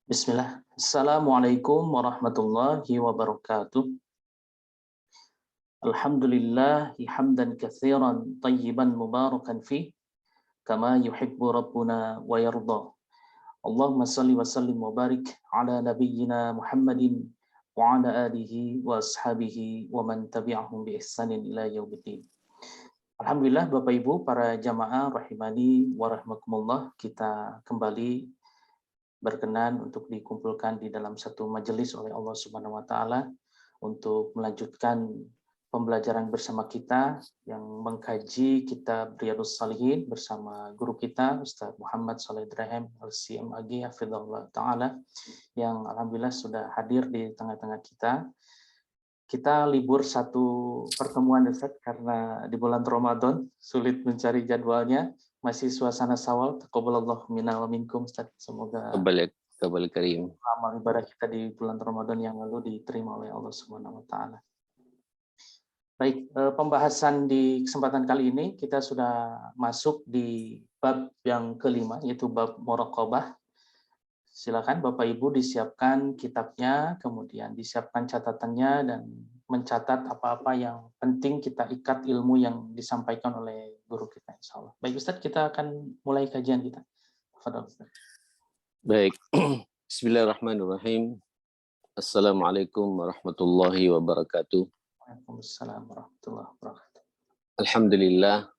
Bismillah. Assalamualaikum warahmatullahi wabarakatuh. Alhamdulillah hamdan katsiran tayyiban mubarakan fi kama yuhibbu rabbuna wa yarda. Allahumma salli wa sallim wa barik ala nabiyyina Muhammadin wa ala alihi wa ashabihi wa man tabi'ahum bi ihsanin ila yaumiddin. Alhamdulillah Bapak Ibu para jamaah rahimani wa rahmakumullah, kita kembali berkenan untuk dikumpulkan di dalam satu majelis oleh Allah Subhanahu wa taala untuk melanjutkan pembelajaran bersama kita yang mengkaji kitab Riyadhus Shalihin bersama guru kita Ustaz Muhammad Shalih Ibrahim LCMAG hafizahullah taala yang alhamdulillah sudah hadir di tengah-tengah kita. Kita libur satu pertemuan Ustaz karena di bulan Ramadan sulit mencari jadwalnya. Masih suasana Syawal, taqabbalallahu minna wa minkum Ustaz. Semoga Kabul Karim. amal ibadah kita di bulan Ramadan yang lalu diterima oleh Allah Subhanahu wa taala. Baik, pembahasan di kesempatan kali ini kita sudah masuk di bab yang kelima, yaitu bab muraqabah. Silakan Bapak Ibu disiapkan kitabnya, kemudian disiapkan catatannya dan mencatat apa-apa yang penting kita ikat ilmu yang disampaikan oleh guru kita insya Allah. Baik Ustadz, kita akan mulai kajian kita. Fadhal Ustadz. Baik. Bismillahirrahmanirrahim. Assalamualaikum warahmatullahi wabarakatuh. Waalaikumsalam warahmatullahi wabarakatuh. Alhamdulillah.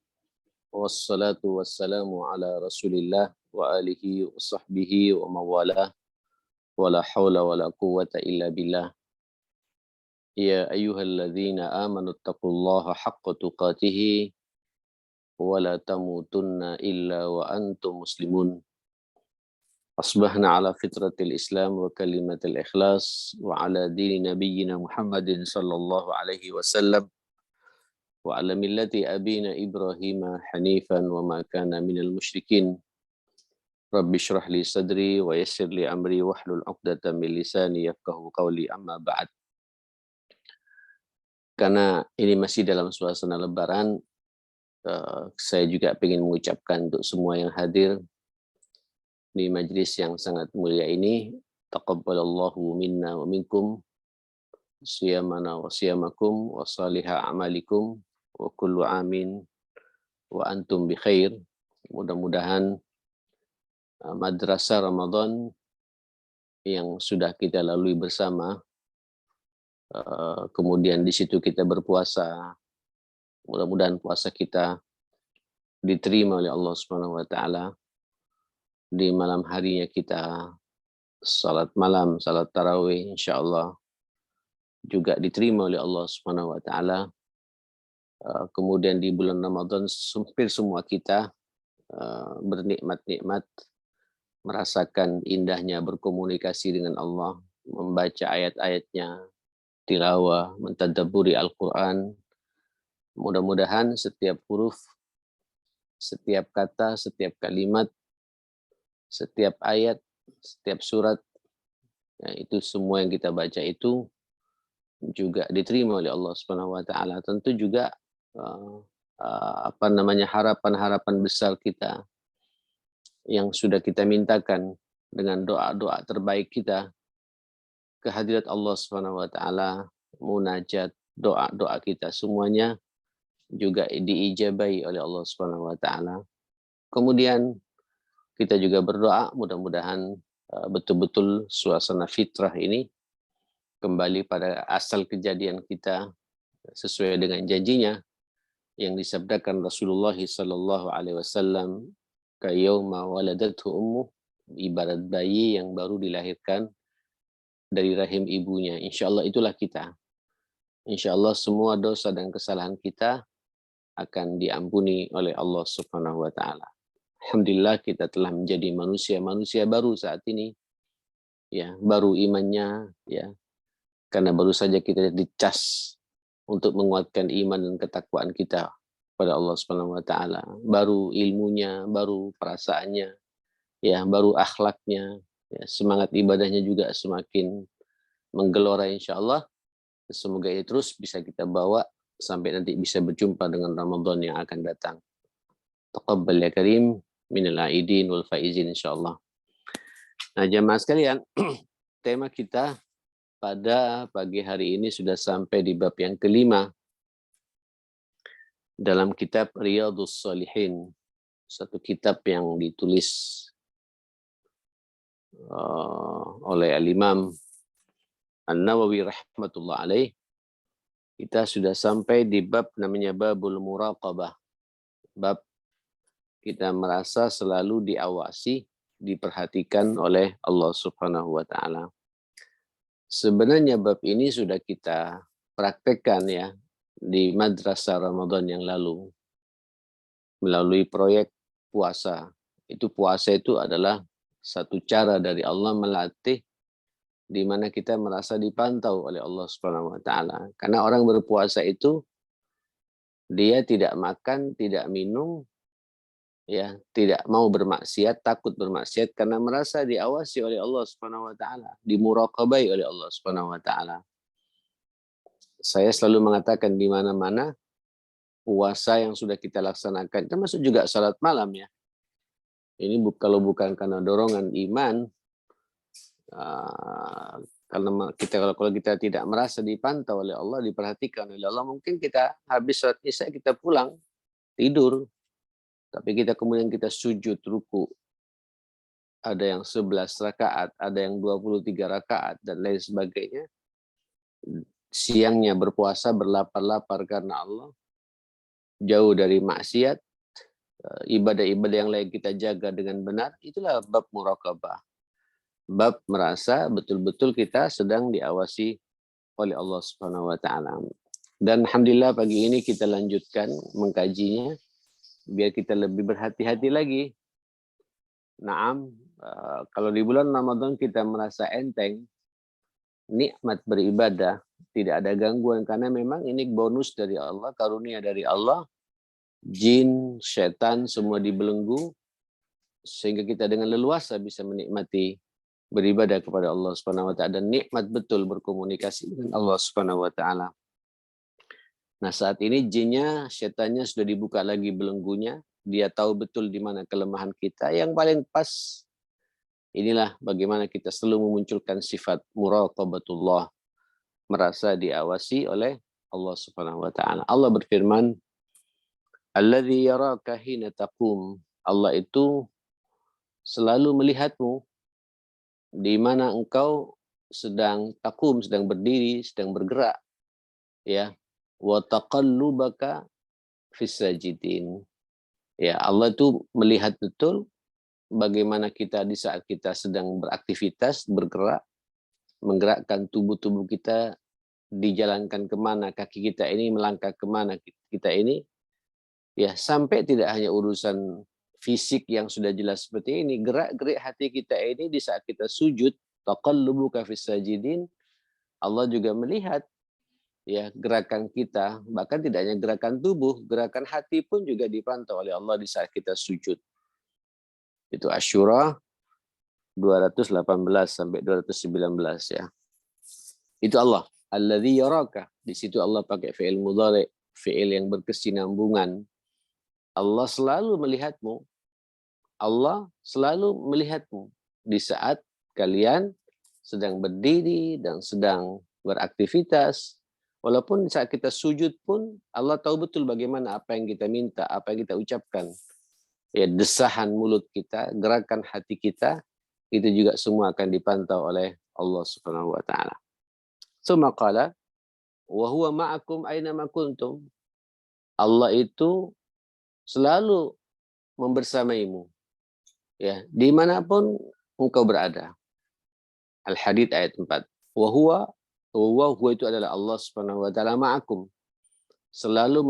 Wassalatu wassalamu ala rasulillah wa alihi wa sahbihi wa mawalah. Wa la hawla wa la quwwata illa billah. Ya ayyuhalladzina amanu taqullaha haqqa tuqatihi wa la tamutunna illa wa antum muslimun. Asbahna ala fitratil Islam wa kalimatil ikhlas wa ala dini nabiyyina Muhammadin sallallahu alaihi wasallam wa ala millati abina Ibrahim hanifan wa ma kana minal musyrikin. Rabbi shrah li sadri wa yassir li amri wahlul 'uqdatam min lisani yafqahu qawli, amma ba'd. Karena ini masih dalam suasana lebaran, saya juga ingin mengucapkan untuk semua yang hadir di majlis yang sangat mulia ini, taqabbalallahu minna wa minkum siyamana wa siyamakum wa salihah amalikum wa kullu amin wa antum bi khair. Mudah-mudahan madrasah Ramadan yang sudah kita lalui bersama, kemudian di situ kita berpuasa, mudah-mudahan puasa kita diterima oleh Allah Subhanahu wa taala. Di malam harinya kita salat malam, salat tarawih, insyaallah juga diterima oleh Allah Subhanahu wa taala. Kemudian di bulan Ramadan hampir semua kita bernikmat-nikmat, merasakan indahnya berkomunikasi dengan Allah, membaca ayat-ayatnya, tilawah, mentadabburi Al-Qur'an. Mudah-mudahan setiap huruf, setiap kata, setiap kalimat, setiap ayat, setiap surat, ya, itu semua yang kita baca itu juga diterima oleh Allah Subhanahu wa taala. Tentu juga harapan-harapan besar kita yang sudah kita mintakan dengan doa-doa terbaik kita ke hadirat Allah Subhanahu wa taala, munajat, doa-doa kita semuanya juga diijabahi oleh Allah Subhanahu wa taala. Kemudian kita juga berdoa mudah-mudahan betul-betul suasana fitrah ini kembali pada asal kejadian kita sesuai dengan janjinya yang disabdakan Rasulullah sallallahu alaihi wasallam, kayauma waladathu ummu, ibarat bayi yang baru dilahirkan dari rahim ibunya. Insyaallah itulah kita. Insyaallah semua dosa dan kesalahan kita akan diampuni oleh Allah Subhanahu wa taala. Alhamdulillah kita telah menjadi manusia baru saat ini, ya, baru imannya, ya, karena baru saja kita dicas untuk menguatkan iman dan ketakwaan kita pada Allah Subhanahu wa taala, baru ilmunya, baru perasaannya, ya, baru akhlaknya, ya, semangat ibadahnya juga semakin menggelora insyaallah. Semoga ini terus bisa kita bawa sampai nanti bisa berjumpa dengan Ramadan yang akan datang. Taqabbal ya karim minal aidin wal faizin insyaallah. Nah, jemaah sekalian, tema kita pada pagi hari ini sudah sampai di bab yang kelima dalam kitab Riyadhus Shalihin, satu kitab yang ditulis oleh Al-Imam An-Nawawi rahmatullah alaih. Kita sudah sampai di bab namanya babul muraqabah. Bab kita merasa selalu diawasi, diperhatikan oleh Allah Subhanahu wa taala. Sebenarnya bab ini sudah kita praktekkan ya di madrasah Ramadan yang lalu melalui proyek puasa. Puasa itu adalah satu cara dari Allah melatih di mana kita merasa dipantau oleh Allah Subhanahu wa taala. Karena orang berpuasa itu dia tidak makan, tidak minum, ya, tidak mau bermaksiat, takut bermaksiat karena merasa diawasi oleh Allah Subhanahu wa taala, dimuraqabai oleh Allah Subhanahu wa taala. Saya selalu mengatakan di mana-mana puasa yang sudah kita laksanakan, termasuk juga salat malam ya. Ini kalau bukan karena dorongan iman, karena kalau kita tidak merasa dipantau oleh Allah, diperhatikan oleh Allah, mungkin kita habis salat isya kita pulang tidur, tapi kemudian kita sujud ruku, ada yang 11 rakaat, ada yang 23 rakaat dan lain sebagainya. Siangnya berpuasa berlapar-lapar karena Allah, jauh dari maksiat, ibadah-ibadah yang lain kita jaga dengan benar. Itulah bab muraqabah. Bab merasa betul-betul kita sedang diawasi oleh Allah Subhanahu wa taala. Dan alhamdulillah pagi ini kita lanjutkan mengkajinya biar kita lebih berhati-hati lagi. Naam, kalau di bulan Ramadan kita merasa enteng, nikmat beribadah, tidak ada gangguan karena memang ini bonus dari Allah, karunia dari Allah. Jin, setan semua dibelenggu sehingga kita dengan leluasa bisa menikmati beribadah kepada Allah Subhanahu wa taala dan nikmat betul berkomunikasi dengan Allah Subhanahu wa taala. Nah, saat ini jinnya, setannya sudah dibuka lagi belenggunya. Dia tahu betul di mana kelemahan kita. Yang paling pas inilah bagaimana kita selalu memunculkan sifat muraqabatullah, merasa diawasi oleh Allah Subhanahu wa taala. Allah berfirman, "Alladzi yaraka hina taqum." Allah itu selalu melihatmu di mana engkau sedang takum, sedang berdiri, sedang bergerak, ya. Wa taqallubaka fis sajidin. Ya, Allah itu melihat betul bagaimana kita di saat kita sedang beraktivitas, bergerak, menggerakkan tubuh-tubuh kita, dijalankan kemana kaki kita ini, melangkah kemana kita ini, ya, sampai tidak hanya urusan fisik yang sudah jelas seperti ini, gerak-gerik hati kita ini di saat kita sujud, taqallubuka fis sajidin, Allah juga melihat ya gerakan kita, bahkan tidak hanya gerakan tubuh, gerakan hati pun juga dipantau oleh Allah di saat kita sujud. Itu Asyura 218 sampai 219 ya. Itu Allah, alladzi yaraka. Di situ Allah pakai fi'il mudhari', fi'il yang berkesinambungan. Allah selalu melihatmu. Allah selalu melihatmu di saat kalian sedang berdiri dan sedang beraktivitas. Walaupun saat kita sujud pun Allah tahu betul bagaimana apa yang kita minta, apa yang kita ucapkan. Ya, desahan mulut kita, gerakan hati kita, itu juga semua akan dipantau oleh Allah Subhanahu wa taala. Tsumma qala wa huwa ma'akum aina ma kuntum. Allah itu selalu membersamaimu. Ya, dimanapun engkau berada. Al-Hadid ayat 4. Wa huwa itu adalah Allah Subhanahu wa taala ma'akum. Selalu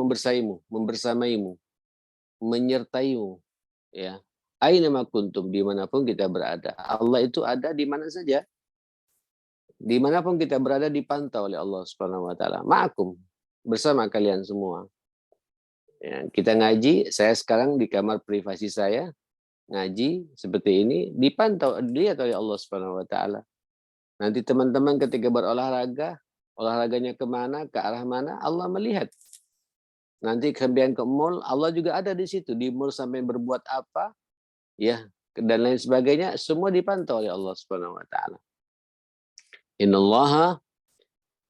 membersamaimu, menyertaimu, ya. Aina ma kuntum, dimanapun kita berada. Allah itu ada di mana saja. Dimanapun kita berada dipantau oleh Allah Subhanahu wa taala. Ma'akum, bersama kalian semua. Ya, kita ngaji, saya sekarang di kamar privasi saya, ngaji seperti ini, dipantau, dilihat oleh Allah Subhanahu wa taala. Nanti teman-teman ketika berolahraga, olahraganya kemana, ke arah mana, Allah melihat. Nanti kemudian ke mall, Allah juga ada di situ. Di mall sampai berbuat apa, ya dan lain sebagainya, semua dipantau oleh Allah Subhanahu wa taala. Innallaha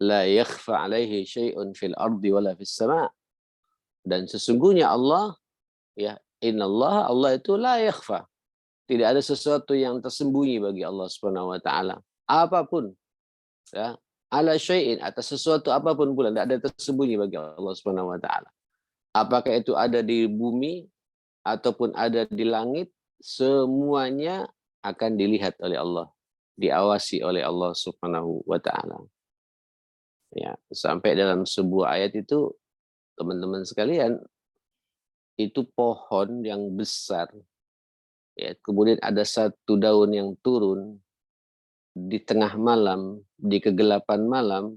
la yakhfa 'alaihi syai'un fil ardi wala fis sama'. Dan sesungguhnya Allah, ya, innallaha, Allah itu la yakhfa. Tidak ada sesuatu yang tersembunyi bagi Allah Subhanahu wa taala. Apapun, ya, ala syai'in, atas sesuatu apapun pula, tidak ada tersembunyi bagi Allah Subhanahu wa taala. Apakah itu ada di bumi ataupun ada di langit, semuanya akan dilihat oleh Allah, diawasi oleh Allah Subhanahu wa taala. Ya, sampai dalam sebuah ayat itu, teman-teman sekalian, itu pohon yang besar, ya, kemudian ada satu daun yang turun di tengah malam, di kegelapan malam,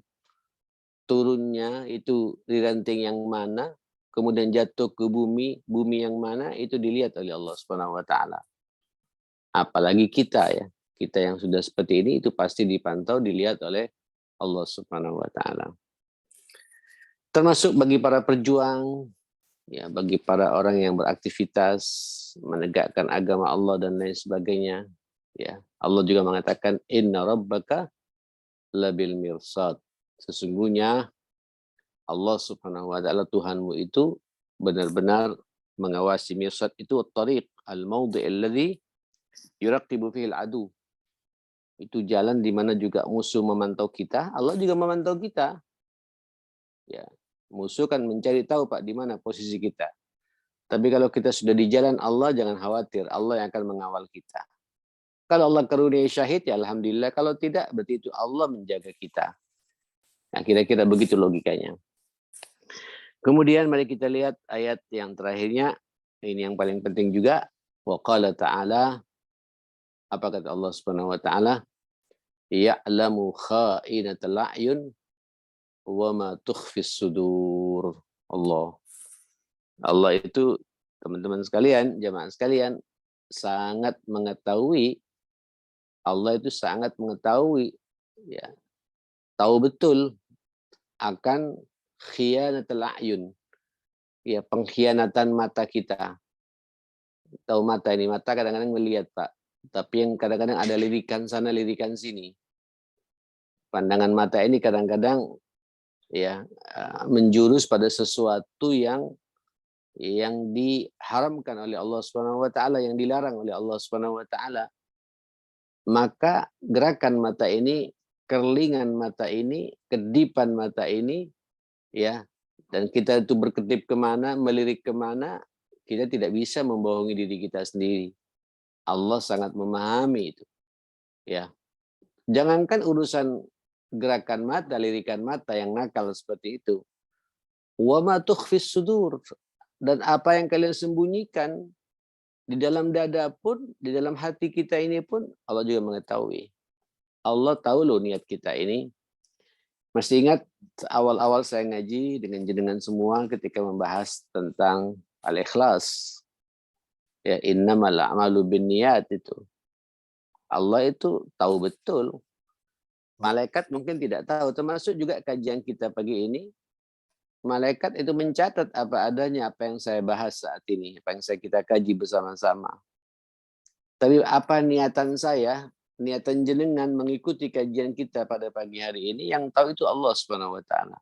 turunnya itu di ranting yang mana, kemudian jatuh ke bumi, bumi yang mana, itu dilihat oleh Allah Subhanahu wa taala. Apalagi kita, ya, kita yang sudah seperti ini, itu pasti dipantau, dilihat oleh Allah Subhanahu wa taala. Termasuk bagi para perjuang, ya, bagi para orang yang beraktivitas menegakkan agama Allah dan lain sebagainya, ya. Allah juga mengatakan inna rabbaka labil mirsad. Sesungguhnya Allah Subhanahu wa taala, Tuhanmu itu benar-benar mengawasi. Mirsad itu at-tariq al-mawdi' alladhi yuraqibu fihi al-adu. Itu jalan di mana juga musuh memantau kita, Allah juga memantau kita. Ya, musuh kan mencari tahu, Pak, di mana posisi kita. Tapi kalau kita sudah di jalan Allah, jangan khawatir, Allah yang akan mengawal kita. Kalau Allah karuniai syahid, ya alhamdulillah. Kalau tidak, berarti itu Allah menjaga kita. Nah, kira-kira begitu logikanya. Kemudian mari kita lihat ayat yang terakhirnya. Ini yang paling penting juga. Wa qala ta'ala, apa kata Allah Subhanahu wa taala? Ya'lamu kha'inatal a'yun wa ma tukhfis sudur. Allah itu, teman-teman sekalian, jamaah sekalian, sangat mengetahui. Allah itu sangat mengetahui, ya, tahu betul akan khiyanatul a'yun, ya, pengkhianatan mata kita. Tahu mata ini, mata kadang-kadang melihat, Pak, tapi yang kadang-kadang ada lirikan sana, lirikan sini. Pandangan mata ini kadang-kadang, ya, menjurus pada sesuatu yang diharamkan oleh Allah Subhanahu wa taala, yang dilarang oleh Allah Subhanahu wa taala. Maka gerakan mata ini, kerlingan mata ini, kedipan mata ini, ya, dan kita itu berkedip kemana, melirik kemana, kita tidak bisa membohongi diri kita sendiri. Allah sangat memahami itu, ya. Jangankan urusan gerakan mata, lirikan mata yang nakal seperti itu. Wa ma tukhfis sudur, dan apa yang kalian sembunyikan di dalam dada pun, di dalam hati kita ini pun, Allah juga mengetahui. Allah tahu loh niat kita ini. Masih ingat awal-awal saya ngaji dengan jenengan semua ketika membahas tentang al-ikhlas. Ya, innamal a'malu binniyat itu. Allah itu tahu betul. Malaikat mungkin tidak tahu, termasuk juga kajian kita pagi ini. Malaikat itu mencatat apa adanya, apa yang saya bahas saat ini, apa yang kita kaji bersama-sama. Tapi apa niatan saya, niatan jenengan mengikuti kajian kita pada pagi hari ini, yang tahu itu Allah Subhanahu wa taala.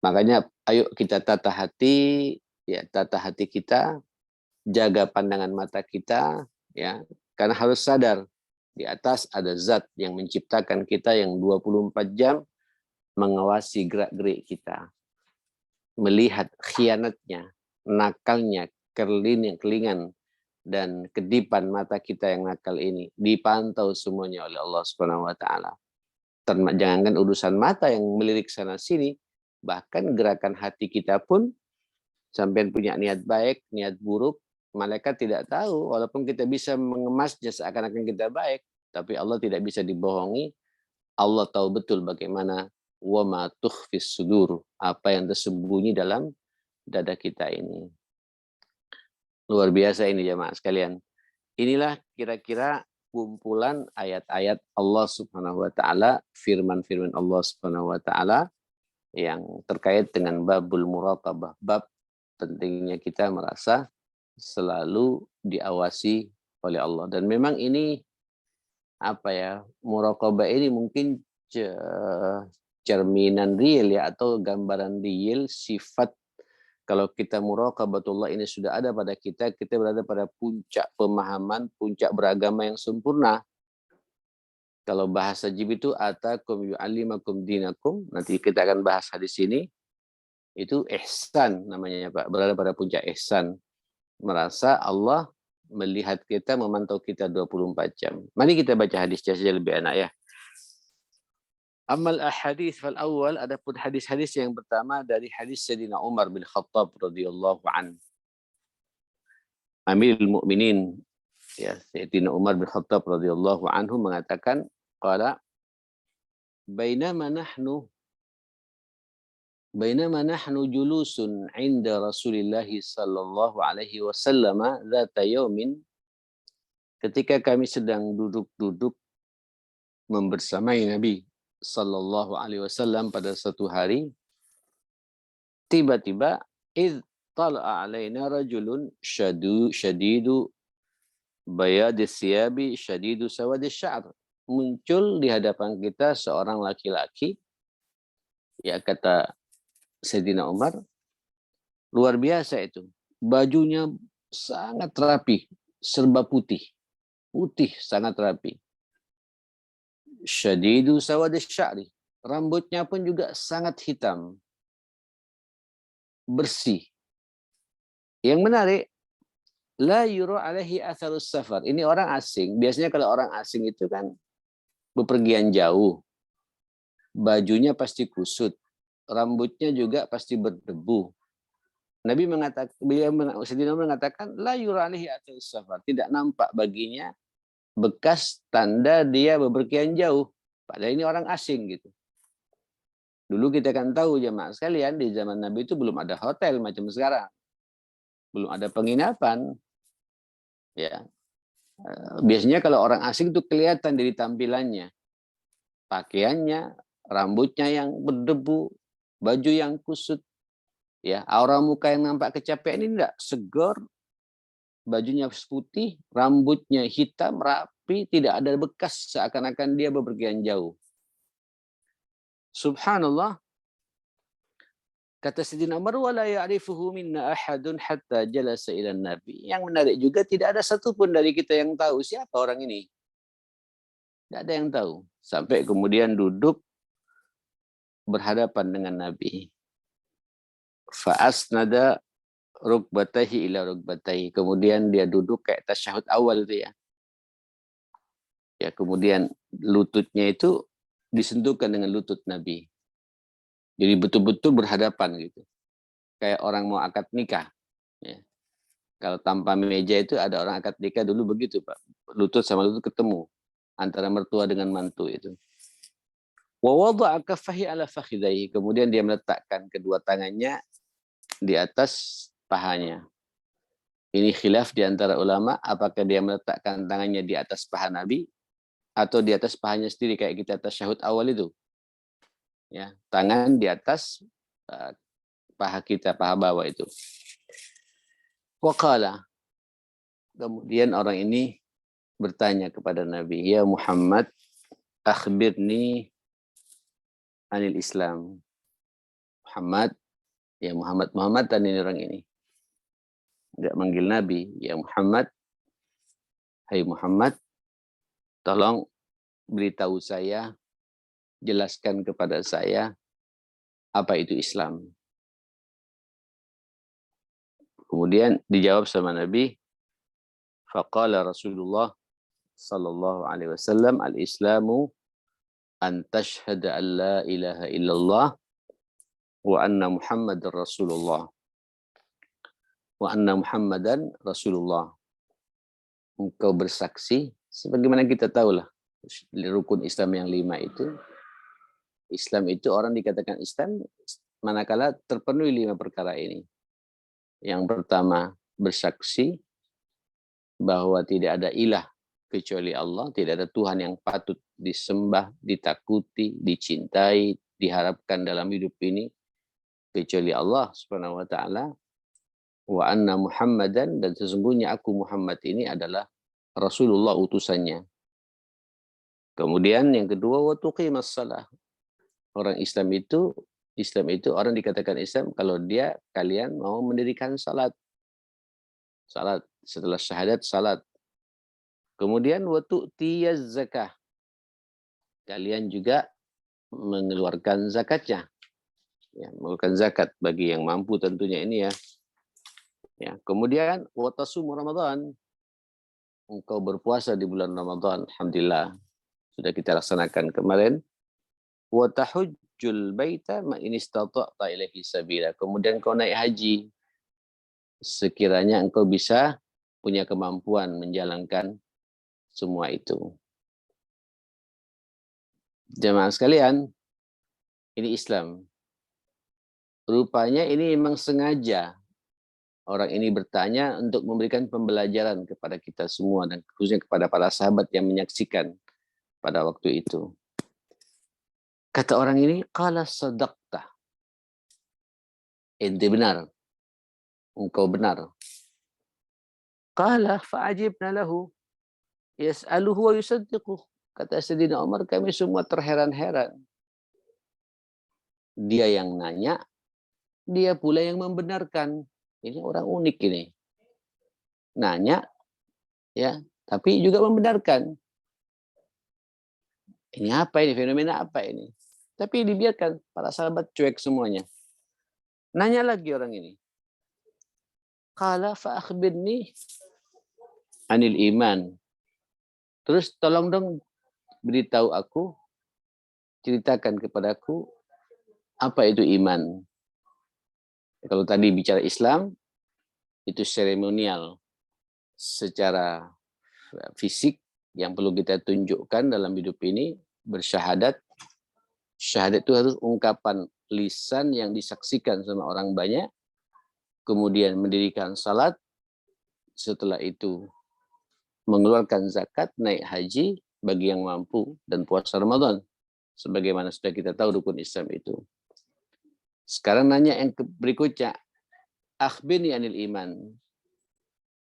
Makanya ayo kita tata hati, ya, tata hati kita, jaga pandangan mata kita, ya, karena harus sadar di atas ada zat yang menciptakan kita yang 24 jam mengawasi gerak-gerik kita. Melihat khianatnya, nakalnya, kelingan dan kedipan mata kita yang nakal ini dipantau semuanya oleh Allah Subhanahu wa taala. Jangankan urusan mata yang melirik sana sini, bahkan gerakan hati kita pun, sampai punya niat baik, niat buruk, malaikat tidak tahu, walaupun kita bisa mengemasnya seakan-akan kita baik, tapi Allah tidak bisa dibohongi. Allah tahu betul bagaimana wa ma tukhfis sudur, apa yang tersembunyi dalam dada kita ini. Luar biasa ini jemaah sekalian. Inilah kira-kira kumpulan ayat-ayat Allah Subhanahu wa taala, firman-firman Allah Subhanahu wa taala yang terkait dengan babul muraqabah, bab pentingnya kita merasa selalu diawasi oleh Allah. Dan memang ini muraqabah ini mungkin cerminan real ya, atau gambaran real sifat. Kalau kita muraqabatullah ini sudah ada pada kita, kita berada pada puncak pemahaman, puncak beragama yang sempurna. Kalau bahasa Jibril itu atakum yu'allimakum dinakum, nanti kita akan bahas hadis ini. Itu ihsan namanya Pak, berada pada puncak ihsan. Merasa Allah melihat kita, memantau kita 24 jam. Mari kita baca hadisnya saja lebih enak ya. Amal ahadits fal awal, adapun hadis-hadis yang pertama dari hadis Sayyidina Umar bin Khattab radhiyallahu an. Amirul Mukminin ya, Sayyidina Umar bin Khattab radhiyallahu anhu mengatakan qala bainama nahnu julusun 'inda Rasulillah sallallahu alaihi wasallam dzata yaumin, ketika kami sedang duduk-duduk membersamai Nabi sallallahu alaihi wasallam pada satu hari, tiba-tiba id tala'a alaina rajulun syadidu bayadis siyabi syadidu sawadis sya'r, muncul di hadapan kita seorang laki-laki, ya kata Sayyidina Umar, luar biasa itu, bajunya sangat rapi, serba putih sangat rapi. Syadidu sawadis sya'ri, rambutnya pun juga sangat hitam, bersih. Yang menarik, la yura alaihi atharus safar. Ini orang asing. Biasanya kalau orang asing itu kan bepergian jauh, bajunya pasti kusut, rambutnya juga pasti berdebu. Nabi mengatakan, Sayyidina mengatakan, la yura alaihi atharus safar, tidak nampak baginya bekas tanda dia bepergian jauh. Padahal ini orang asing gitu. Dulu kita kan tahu jemaah sekalian, di zaman Nabi itu belum ada hotel macam sekarang. Belum ada penginapan. Ya. Biasanya kalau orang asing itu kelihatan dari tampilannya. Pakaiannya, rambutnya yang berdebu, baju yang kusut. Ya, aura muka yang nampak kecapean ini enggak, segar, bajunya putih, rambutnya hitam, rapi, tidak ada bekas, seakan-akan dia bepergian jauh. Subhanallah. Kata Sayyidina Umar, wala ya'rifuhu minna ahadun hatta jalasa ila Nabi. Yang menarik juga, tidak ada satupun dari kita yang tahu siapa orang ini. Tidak ada yang tahu. Sampai kemudian duduk berhadapan dengan Nabi. Fa'asnada rukbatahi ila rukbatahi. Kemudian dia duduk kayak tasyahud awal itu ya. Ya, kemudian lututnya itu disentuhkan dengan lutut Nabi. Jadi betul-betul berhadapan gitu. Kayak orang mau akad nikah. Ya. Kalau tanpa meja itu ada orang akad nikah dulu begitu Pak. Lutut sama lutut ketemu. Antara mertua dengan mantu itu. Wa wada'a kaffahi ala fakhidaihi. Kemudian dia meletakkan kedua tangannya di atas pahanya. Ini khilaf di antara ulama, apakah dia meletakkan tangannya di atas paha Nabi atau di atas pahanya sendiri kayak kita tasyahud awal itu. Ya, tangan di atas paha kita, paha bawah itu. Waqala. Kemudian orang ini bertanya kepada Nabi, ya Muhammad, akhbirni anil Islam. Muhammad, ya Muhammad dan ini orang ini. Enggak manggil Nabi, ya Muhammad, hai Muhammad, tolong beritahu saya, jelaskan kepada saya apa itu Islam. Kemudian dijawab sama Nabi, faqala Rasulullah sallallahu alaihi wasallam, al-Islamu an tashhada an la ilaha illallah wa anna Muhammadar Rasulullah. Wa anna Muhammadan Rasulullah. Engkau bersaksi, sebagaimana kita tahulah rukun Islam yang 5 itu. Islam itu orang dikatakan Islam manakala terpenuhi 5 perkara ini. Yang pertama, bersaksi bahwa tidak ada ilah kecuali Allah, tidak ada Tuhan yang patut disembah, ditakuti, dicintai, diharapkan dalam hidup ini kecuali Allah Subhanahu wa taala. Wa anna Muhammadan, dan sesungguhnya aku Muhammad ini adalah Rasulullah utusannya. Kemudian yang kedua, wa tuqimas shalah. Orang Islam itu orang dikatakan Islam kalau kalian mau mendirikan salat. Salat setelah syahadat salat. Kemudian wa tu'tiyaz zakah. Kalian juga mengeluarkan zakatnya. Ya, mengeluarkan zakat bagi yang mampu tentunya ini ya. Ya, kemudian wa tasum Ramadan. Engkau berpuasa di bulan Ramadan. Alhamdulillah sudah kita laksanakan kemarin. Wa tahujjul baita ma in istata'ta ilaihi sabila. Kemudian kau naik haji sekiranya engkau bisa punya kemampuan menjalankan semua itu. Jemaah sekalian, ini Islam. Rupanya ini memang sengaja orang ini bertanya untuk memberikan pembelajaran kepada kita semua dan khususnya kepada para sahabat yang menyaksikan pada waktu itu. Kata orang ini, qala sadaqta. Ente benar. Engkau benar. Qala fa'ajibna lahu. Yas'aluhu wa yusaddiquh. Kata Sayyidina Umar, kami semua terheran-heran. Dia yang nanya, dia pula yang membenarkan. Ini orang unik ini. Nanya, ya, tapi juga membenarkan. Ini apa ini? Fenomena apa ini? Tapi dibiarkan, para sahabat cuek semuanya. Nanya lagi orang ini. Qala fa akhbirni anil iman. Terus tolong dong beritahu aku, ceritakan kepadaku apa itu iman. Kalau tadi bicara Islam, itu seremonial secara fisik yang perlu kita tunjukkan dalam hidup ini, bersyahadat. Syahadat itu harus ungkapan lisan yang disaksikan sama orang banyak, kemudian mendirikan salat, setelah itu mengeluarkan zakat, naik haji bagi yang mampu, dan puasa Ramadan. Sebagaimana sudah kita tahu rukun Islam itu. Sekarang nanya yang berikutnya, akhbirni anil iman.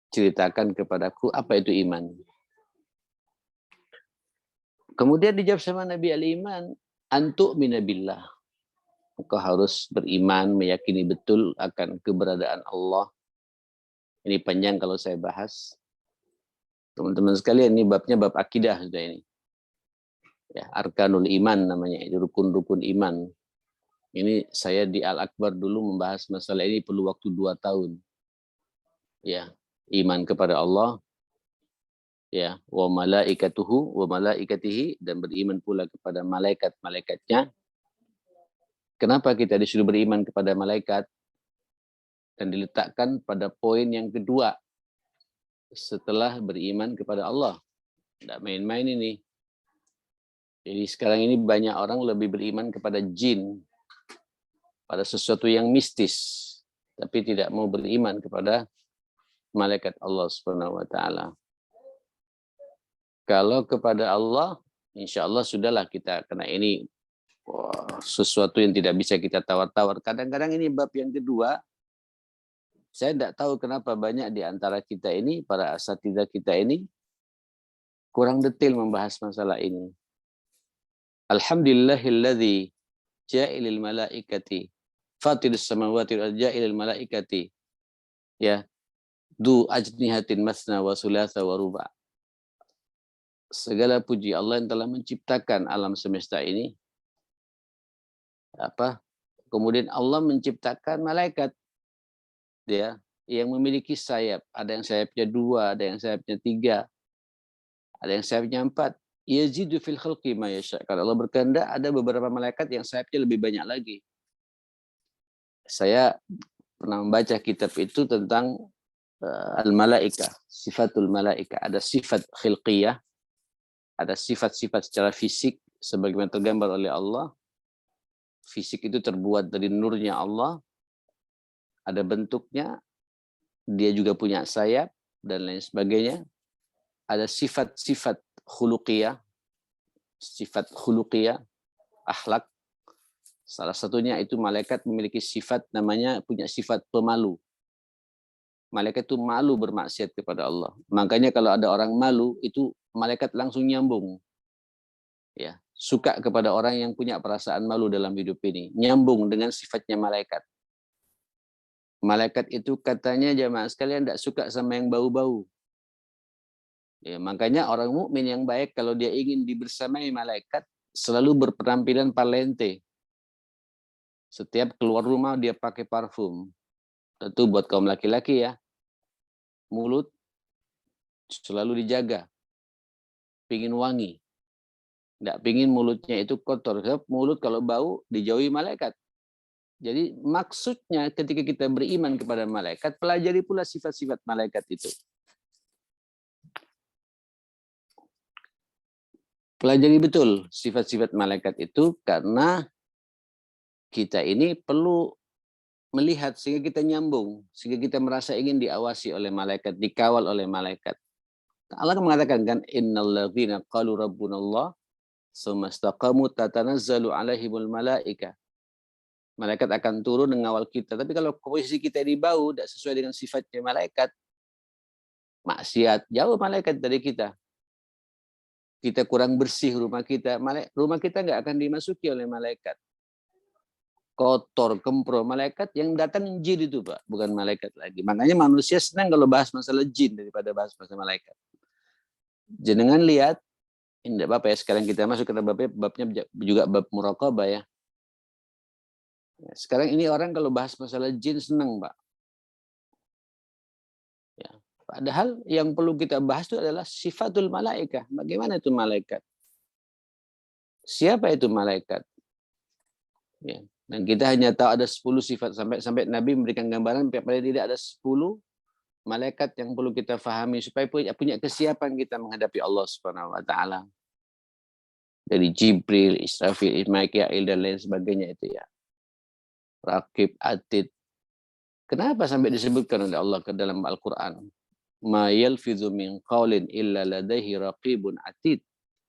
Ceritakan kepadaku apa itu iman. Kemudian dijawab sama Nabi al-iman, antu minabillah. Engkau harus beriman, meyakini betul akan keberadaan Allah. Ini panjang kalau saya bahas. Teman-teman sekalian, ini babnya bab akidah sudah ini. Ya, arkanul iman namanya, itu rukun-rukun iman. Ini saya di Al-Akbar dulu membahas masalah ini perlu waktu 2 tahun. Ya, iman kepada Allah, ya, wa malaikatuhu wa malaikatihi, dan beriman pula kepada malaikat-malaikatnya. Kenapa kita disuruh beriman kepada malaikat? Dan diletakkan pada poin yang kedua setelah beriman kepada Allah. Tidak main-main ini. Jadi sekarang ini banyak orang lebih beriman kepada jin, pada sesuatu yang mistis, tapi tidak mau beriman kepada malaikat Allah Subhanahu wa taala. Kalau kepada Allah, insya Allah sudahlah kita kena ini sesuatu yang tidak bisa kita tawar-tawar. Kadang-kadang ini bab yang kedua, saya tidak tahu kenapa banyak di antara kita ini, para asatidzah kita ini, kurang detail membahas masalah ini. Alhamdulillahilladzi ja'ilil malaikati fatirus samawati wal ja'ilil malaikati ya du ajnihatin masna wa thulatha wa ruba'. Segala puji Allah yang telah menciptakan alam semesta ini. Kemudian Allah menciptakan malaikat, ya, yang memiliki sayap. Ada yang sayapnya 2, ada yang sayapnya 3, ada yang sayapnya 4. Yazidu fil khalqi ma yasha. Kalau Allah berkehendak, ada beberapa malaikat yang sayapnya lebih banyak lagi. Saya pernah membaca kitab itu tentang al-malaika, sifatul malaika. Ada sifat khilqiyah, ada sifat-sifat secara fisik sebagaimana tergambar oleh Allah. Fisik itu terbuat dari nurnya Allah, ada bentuknya, dia juga punya sayap, dan lain sebagainya. Ada sifat-sifat khuluqiyah, sifat khuluqiyah, akhlak. Salah satunya itu malaikat memiliki sifat namanya, punya sifat pemalu. Malaikat itu malu bermaksiat kepada Allah. Makanya kalau ada orang malu, itu malaikat langsung nyambung. Ya, suka kepada orang yang punya perasaan malu dalam hidup ini. Nyambung dengan sifatnya malaikat. Malaikat itu katanya jamaah sekalian tidak suka sama yang bau-bau. Ya, makanya orang mukmin yang baik kalau dia ingin dibersamai malaikat selalu berpenampilan parlente. Setiap keluar rumah dia pakai parfum. Tentu buat kaum laki-laki ya. Mulut selalu dijaga. Pingin wangi. Tidak pingin mulutnya itu kotor. Sebab mulut kalau bau dijauhi malaikat. Jadi maksudnya ketika kita beriman kepada malaikat, pelajari pula sifat-sifat malaikat itu. Pelajari betul sifat-sifat malaikat itu karena kita ini perlu melihat sehingga kita nyambung, sehingga kita merasa ingin diawasi oleh malaikat, dikawal oleh malaikat. Allah mengatakan kan, innalladzina qalu rabbunallah tsumma istaqamu tatanazzalu alaihimul malaika. Malaikat akan turun mengawal kita. Tapi kalau posisi kita di bau tidak sesuai dengan sifatnya malaikat, maksiat, jauh malaikat dari kita. Kita kurang bersih rumah kita, rumah kita nggak akan dimasuki oleh malaikat. Kotor, kempro, malaikat yang datang jin itu Pak, bukan malaikat lagi. Makanya manusia senang kalau bahas masalah jin daripada bahas masalah malaikat. Jenengan lihat, ini tidak apa-apa ya, sekarang kita masuk ke babnya juga bab muraqabah ya. Sekarang ini orang kalau bahas masalah jin senang Pak. Ya. Padahal yang perlu kita bahas itu adalah sifatul malaikah. Bagaimana itu malaikat? Siapa itu malaikat? Ya. Dan kita hanya tahu ada 10 sifat sampai Nabi memberikan gambaran paling tidak ada 10 malaikat yang perlu kita fahami supaya punya kesiapan kita menghadapi Allah Subhanahu wa taala. Dari Jibril, Israfil, Mikail dan lain sebagainya itu ya. Raqib, Atid. Kenapa sampai disebutkan oleh Allah ke dalam Al-Qur'an? Ma yalfidzu min qaulin illa ladaihi raqibun atid.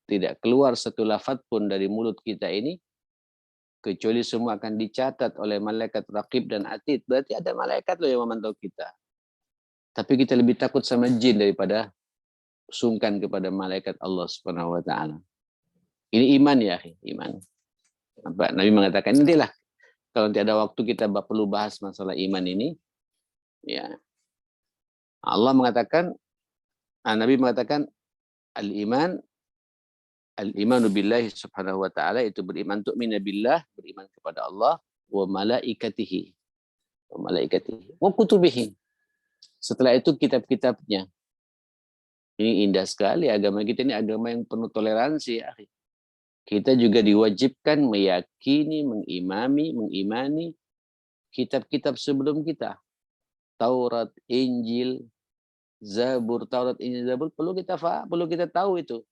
Tidak keluar satu lafaz pun dari mulut kita ini kecuali semua akan dicatat oleh malaikat raqib dan atid. Berarti ada malaikat loh yang memantau kita. Tapi kita lebih takut sama jin daripada sungkan kepada malaikat Allah Subhanahu wa taala. Ini iman ya, iman. Nabi mengatakan inilah kalau nanti ada waktu kita perlu bahas masalah iman ini ya. Allah mengatakan, Nabi mengatakan al-imanu billahi subhanahu wa ta'ala itu beriman tu'mina billah, beriman kepada Allah, wa malaikatihi, wa kutubihi. Setelah itu kitab-kitabnya. Ini indah sekali agama kita, ini agama yang penuh toleransi. Ya. Kita juga diwajibkan meyakini, mengimani kitab-kitab sebelum kita. Taurat, Injil, Zabur, Taurat, Injil, Zabur perlu kita tahu itu.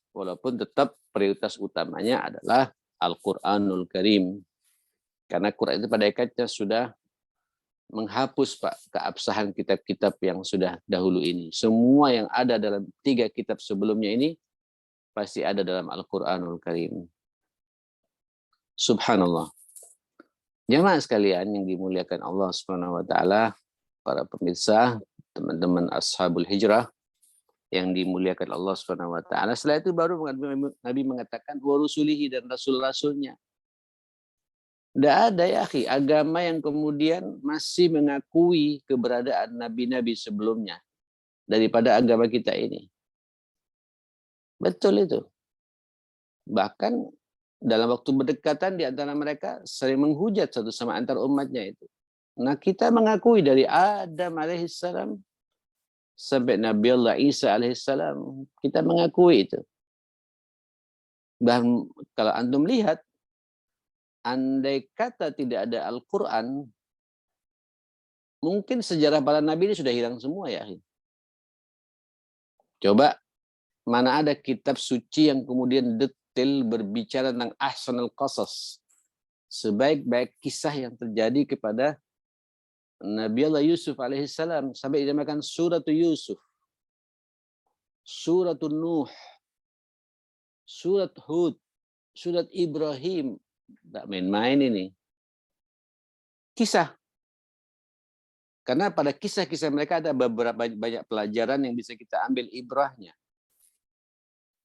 Walaupun tetap prioritas utamanya adalah Al-Quranul Karim. Karena Quran itu pada hakikatnya sudah menghapus Pak keabsahan kitab-kitab yang sudah dahulu ini. Semua yang ada dalam 3 kitab sebelumnya ini pasti ada dalam Al-Quranul Karim. Subhanallah. Jamaah sekalian yang dimuliakan Allah Subhanahu wa taala, para pemirsa, teman-teman ashabul hijrah yang dimuliakan Allah Subhanahu wa taala. Setelah itu baru Nabi mengatakan wa rusulihi dan rasul-rasulnya. Tidak ada ya akhi, agama yang kemudian masih mengakui keberadaan nabi-nabi sebelumnya daripada agama kita ini. Betul itu. Bahkan dalam waktu berdekatan di antara mereka sering menghujat satu sama antar umatnya itu. Nah kita mengakui dari Adam alaihissalam sampai Nabi Allah Isa alaihissalam, kita mengakui itu. Dan kalau antum lihat, andai kata tidak ada Al-Quran, mungkin sejarah para nabi ini sudah hilang semua ya. Coba, mana ada kitab suci yang kemudian detail berbicara tentang ahsanul qasas, sebaik-baik kisah yang terjadi kepada Nabi Allah Yusuf alaihissalam, sampai dinamakan Suratul Yusuf, Suratul Nuh, Surat Hud, Surat Ibrahim. Tak main-main ini. Kisah. Karena pada kisah-kisah mereka ada beberapa banyak pelajaran yang bisa kita ambil ibrahnya.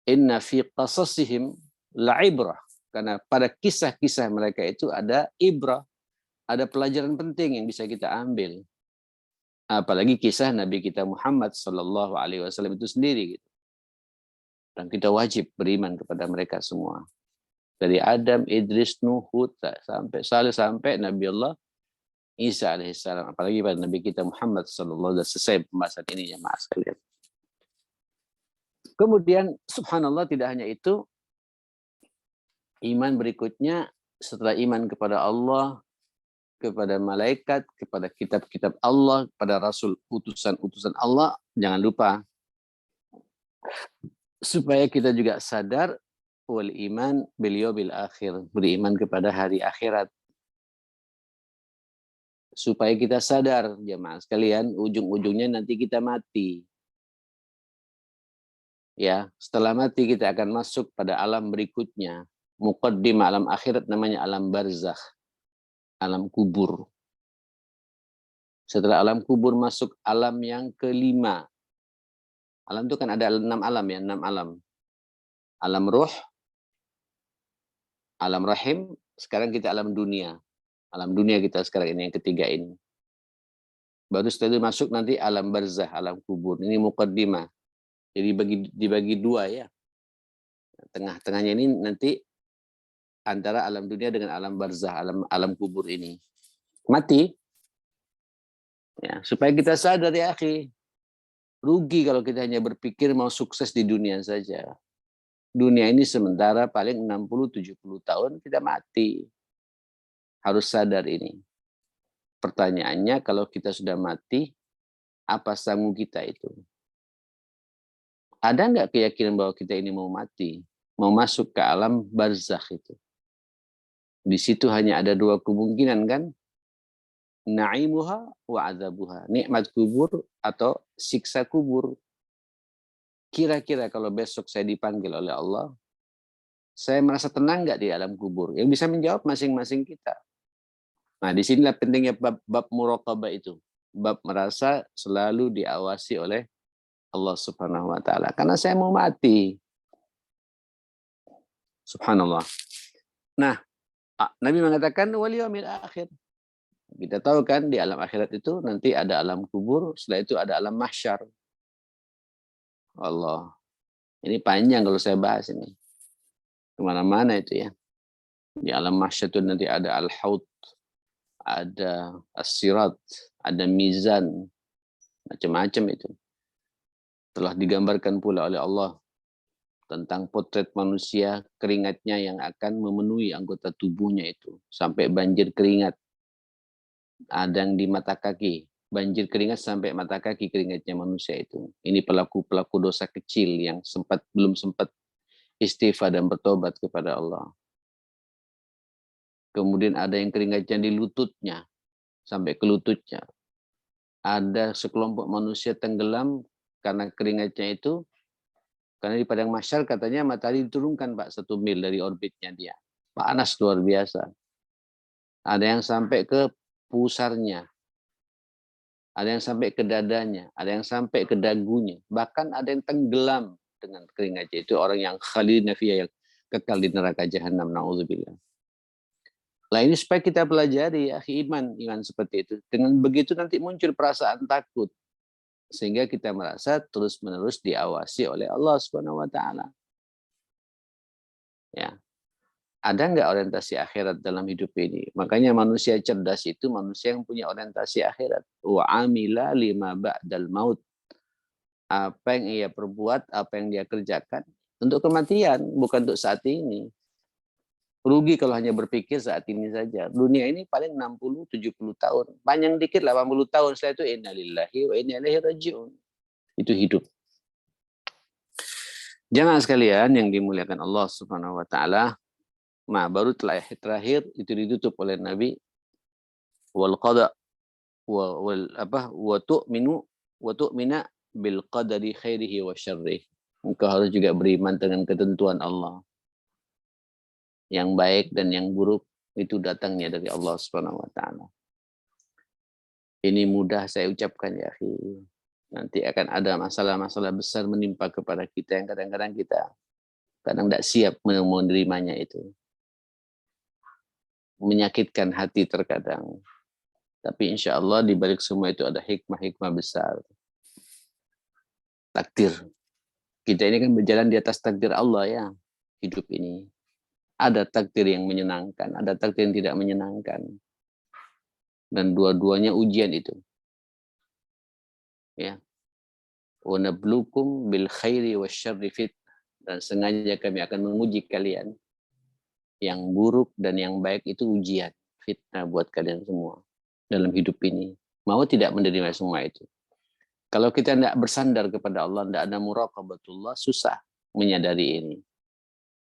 Inna fi qasasihim la'ibrah. Karena pada kisah-kisah mereka itu ada ibrah, ada pelajaran penting yang bisa kita ambil. Apalagi kisah Nabi kita Muhammad Sallallahu Alaihi Wasallam itu sendiri. Gitu. Dan kita wajib beriman kepada mereka semua. Dari Adam, Idris, Nuh, Hud, sampai Saleh, sampai Nabi Allah Isa alaihissalam, apalagi pada Nabi kita Muhammad sallallahu alaihi wasallam. Selesai pembahasan ini ya maaf sekalian. Kemudian subhanallah tidak hanya itu, iman berikutnya setelah iman kepada Allah, kepada malaikat, kepada kitab-kitab Allah, kepada rasul utusan-utusan Allah, jangan lupa supaya kita juga sadar wal iman bil yaumil akhir, beriman kepada hari akhirat. Supaya kita sadar, jemaah sekalian, ujung-ujungnya nanti kita mati. Ya, setelah mati kita akan masuk pada alam berikutnya. Muqaddim alam akhirat namanya alam barzakh, alam kubur. Setelah alam kubur masuk alam yang kelima. Alam itu kan ada 6 alam ya, 6 alam. Alam ruh, alam rahim, sekarang kita alam dunia. Alam dunia kita sekarang ini yang ketiga ini. Baru setelah itu masuk nanti alam barzakh, alam kubur. Ini muqaddimah. Jadi dibagi dua ya. Tengah-tengahnya ini nanti antara alam dunia dengan alam barzakh, alam kubur ini. Mati. Ya, supaya kita sadar ya akhi. Rugi kalau kita hanya berpikir mau sukses di dunia saja. Dunia ini sementara paling 60-70 tahun kita mati. Harus sadar ini. Pertanyaannya kalau kita sudah mati, apa sanggup kita itu? Ada nggak keyakinan bahwa kita ini mau mati? Mau masuk ke alam barzakh itu? Di situ hanya ada 2 kemungkinan kan? Na'imuha wa adzabuha. Nikmat kubur atau siksa kubur. Kira-kira kalau besok saya dipanggil oleh Allah, saya merasa tenang nggak di alam kubur? Yang bisa menjawab masing-masing kita. Nah, disinilah pentingnya bab muraqabah itu. Bab merasa selalu diawasi oleh Allah Subhanahu wa taala. Karena saya mau mati. Subhanallah. Nah, Nabi mengatakan wal yaumil akhir. Kita tahu kan di alam akhirat itu nanti ada alam kubur, setelah itu ada alam mahsyar. Allah. Ini panjang kalau saya bahas ini. Kemana-mana itu ya. Di alam mahsyar itu nanti ada al-haud, ada as-sirat, ada mizan, macam-macam itu. Telah digambarkan pula oleh Allah tentang potret manusia, keringatnya yang akan memenuhi anggota tubuhnya itu. Sampai banjir keringat. Ada yang di mata kaki. Banjir keringat sampai mata kaki keringatnya manusia itu. Ini pelaku-pelaku dosa kecil yang belum sempat istighfar dan bertobat kepada Allah. Kemudian ada yang keringatnya di lututnya, sampai ke lututnya. Ada sekelompok manusia tenggelam karena keringatnya itu, karena di padang mahsyar katanya matahari diturunkan Pak 1 mil dari orbitnya dia. Panas luar biasa. Ada yang sampai ke pusarnya. Ada yang sampai ke dadanya. Ada yang sampai ke dagunya. Bahkan ada yang tenggelam dengan keringatnya. Itu orang yang khalidina fiyah, yang kekal di neraka jahanam. Na'udzubillah. Nah ini supaya kita pelajari ya, iman seperti itu. Dengan begitu nanti muncul perasaan takut. Sehingga kita merasa terus-menerus diawasi oleh Allah Subhanahu wa taala. Ya. Ada nggak orientasi akhirat dalam hidup ini? Makanya manusia cerdas itu manusia yang punya orientasi akhirat. Wa amila lima ba'dal maut. Apa yang ia perbuat, apa yang dia kerjakan untuk kematian, bukan untuk saat ini. Rugi kalau hanya berpikir saat ini saja. Dunia ini paling 60-70 tahun. Panjang dikit 80 tahun. Setelah itu innalillahi wa inna ilaihi raji'un. Itu hidup. Jamaah sekalian yang dimuliakan Allah Subhanahu wa taala. Nah, baru terakhir itu ditutup oleh Nabi wal qada wa tu'mina bil qadari khairihi wa syarrihi. Engkau harus juga beriman dengan ketentuan Allah. Yang baik dan yang buruk itu datangnya dari Allah Subhanahu wa taala. Ini mudah saya ucapkan ya akhi. Nanti akan ada masalah-masalah besar menimpa kepada kita yang kadang-kadang kita kadang tidak siap menerimanya itu. Menyakitkan hati terkadang. Tapi insya Allah di balik semua itu ada hikmah-hikmah besar. Takdir. Kita ini kan berjalan di atas takdir Allah ya. Hidup ini. Ada takdir yang menyenangkan. Ada takdir yang tidak menyenangkan. Dan dua-duanya ujian itu. Ya. Wa nabluukum bil khairi wasyarri fit. Dan sengaja kami akan menguji kalian. Yang buruk dan yang baik itu ujian. Fitnah buat kalian semua. Dalam hidup ini. Mau tidak menerima semua itu. Kalau kita tidak bersandar kepada Allah, tidak ada muraqabatullah, susah menyadari ini.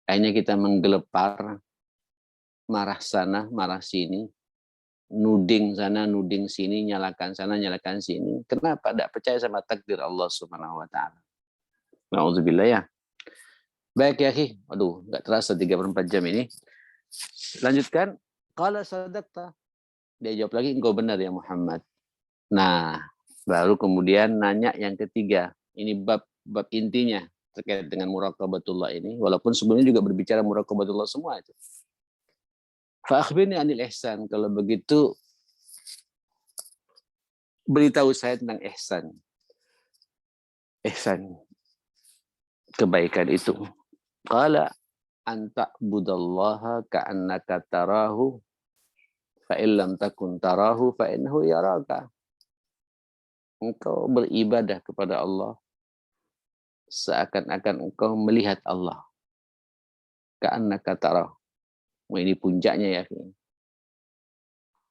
Akhirnya kita menggelepar, marah sana, marah sini, nuding sana, nuding sini, nyalakan sana, nyalakan sini. Kenapa? Tidak percaya sama takdir Allah Subhanahu wa Ta'ala. Na'udzubillah ya. Baik ya, akhi. Aduh, nggak terasa 3/4 jam ini. Lanjutkan. Qala sadaqta. Dia jawab lagi, engkau benar ya Muhammad. Nah, baru kemudian nanya yang ketiga. Ini bab intinya terkait dengan muraqabatullah ini. Walaupun sebelumnya juga berbicara muraqabatullah semua itu. Fa akhbirni anil ihsan. Kalau begitu beritahu saya tentang ihsan. Ihsan. Kebaikan itu. Qala anta budallaha ka'annaka tarahu fa illam takun tarahu fa innahu yaraka. Engkau beribadah kepada Allah seakan-akan engkau melihat Allah. Ka'annaka tarahu. Ini puncaknya ya.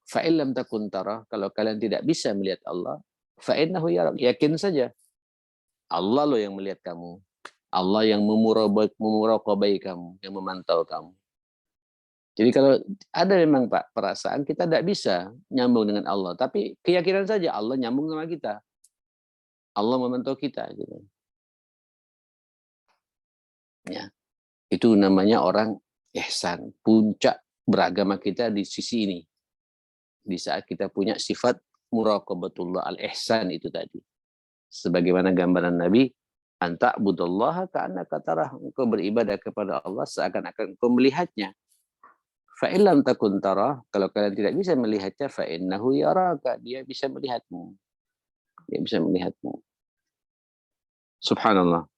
Fa illam takun tarah, kalau kalian tidak bisa melihat Allah, fa innahu yarak. Yakin saja Allah loh yang melihat kamu. Allah yang memuraqabai kamu, yang memantau kamu. Jadi kalau ada memang Pak perasaan kita tidak bisa nyambung dengan Allah, tapi keyakinan saja Allah nyambung sama kita. Allah memantau kita gitu. Ya. Itu namanya orang ihsan, puncak beragama kita di sisi ini. Di saat kita punya sifat muraqabatullah al-ihsan itu tadi. Sebagaimana gambaran Nabi, anta budallaha ka'annaka tarah. Engkau beribadah kepada Allah seakan-akan engkau melihatnya. Fa illam takun tarah, kalau kalian tidak bisa melihatnya, fa innahu yaraka, dia bisa melihatmu. Dia bisa melihatmu. Subhanallah.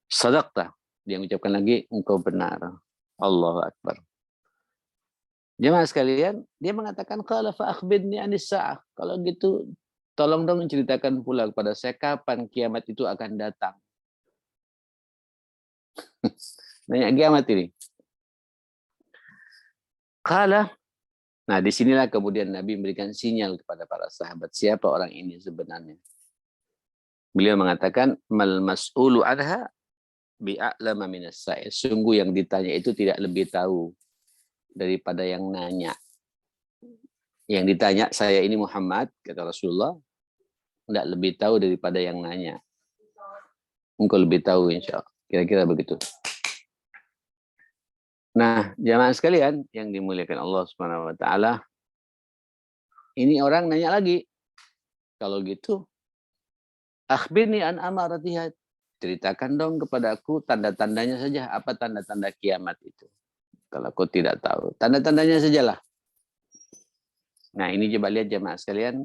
Sadaqta, dia mengucapkan lagi, engkau benar. Allahu Akbar. Jemaah sekalian, dia mengatakan qala fa akhbirni anis sa'ah. Kalau gitu tolong dong ceritakan pula kepada saya kapan kiamat itu akan datang. Nanya kiamat ini. Qala. Nah, disinilah kemudian Nabi memberikan sinyal kepada para sahabat siapa orang ini sebenarnya. Beliau mengatakan mal mas'ulu anha bi'a'lama minas sa'il. Sungguh yang ditanya itu tidak lebih tahu daripada yang nanya. Yang ditanya, saya ini Muhammad, kata Rasulullah, tidak lebih tahu daripada yang nanya. Engkau lebih tahu insya Allah. Kira-kira begitu. Nah, jamaah sekalian yang dimuliakan Allah Subhanahu wa Ta'ala, ini orang nanya lagi. Kalau gitu, akhbirni an amaratiha. Ceritakan dong kepada aku tanda-tandanya saja. Apa tanda-tanda kiamat itu? Kalau aku tidak tahu. Tanda-tandanya sajalah. Nah, ini coba lihat jamaah sekalian.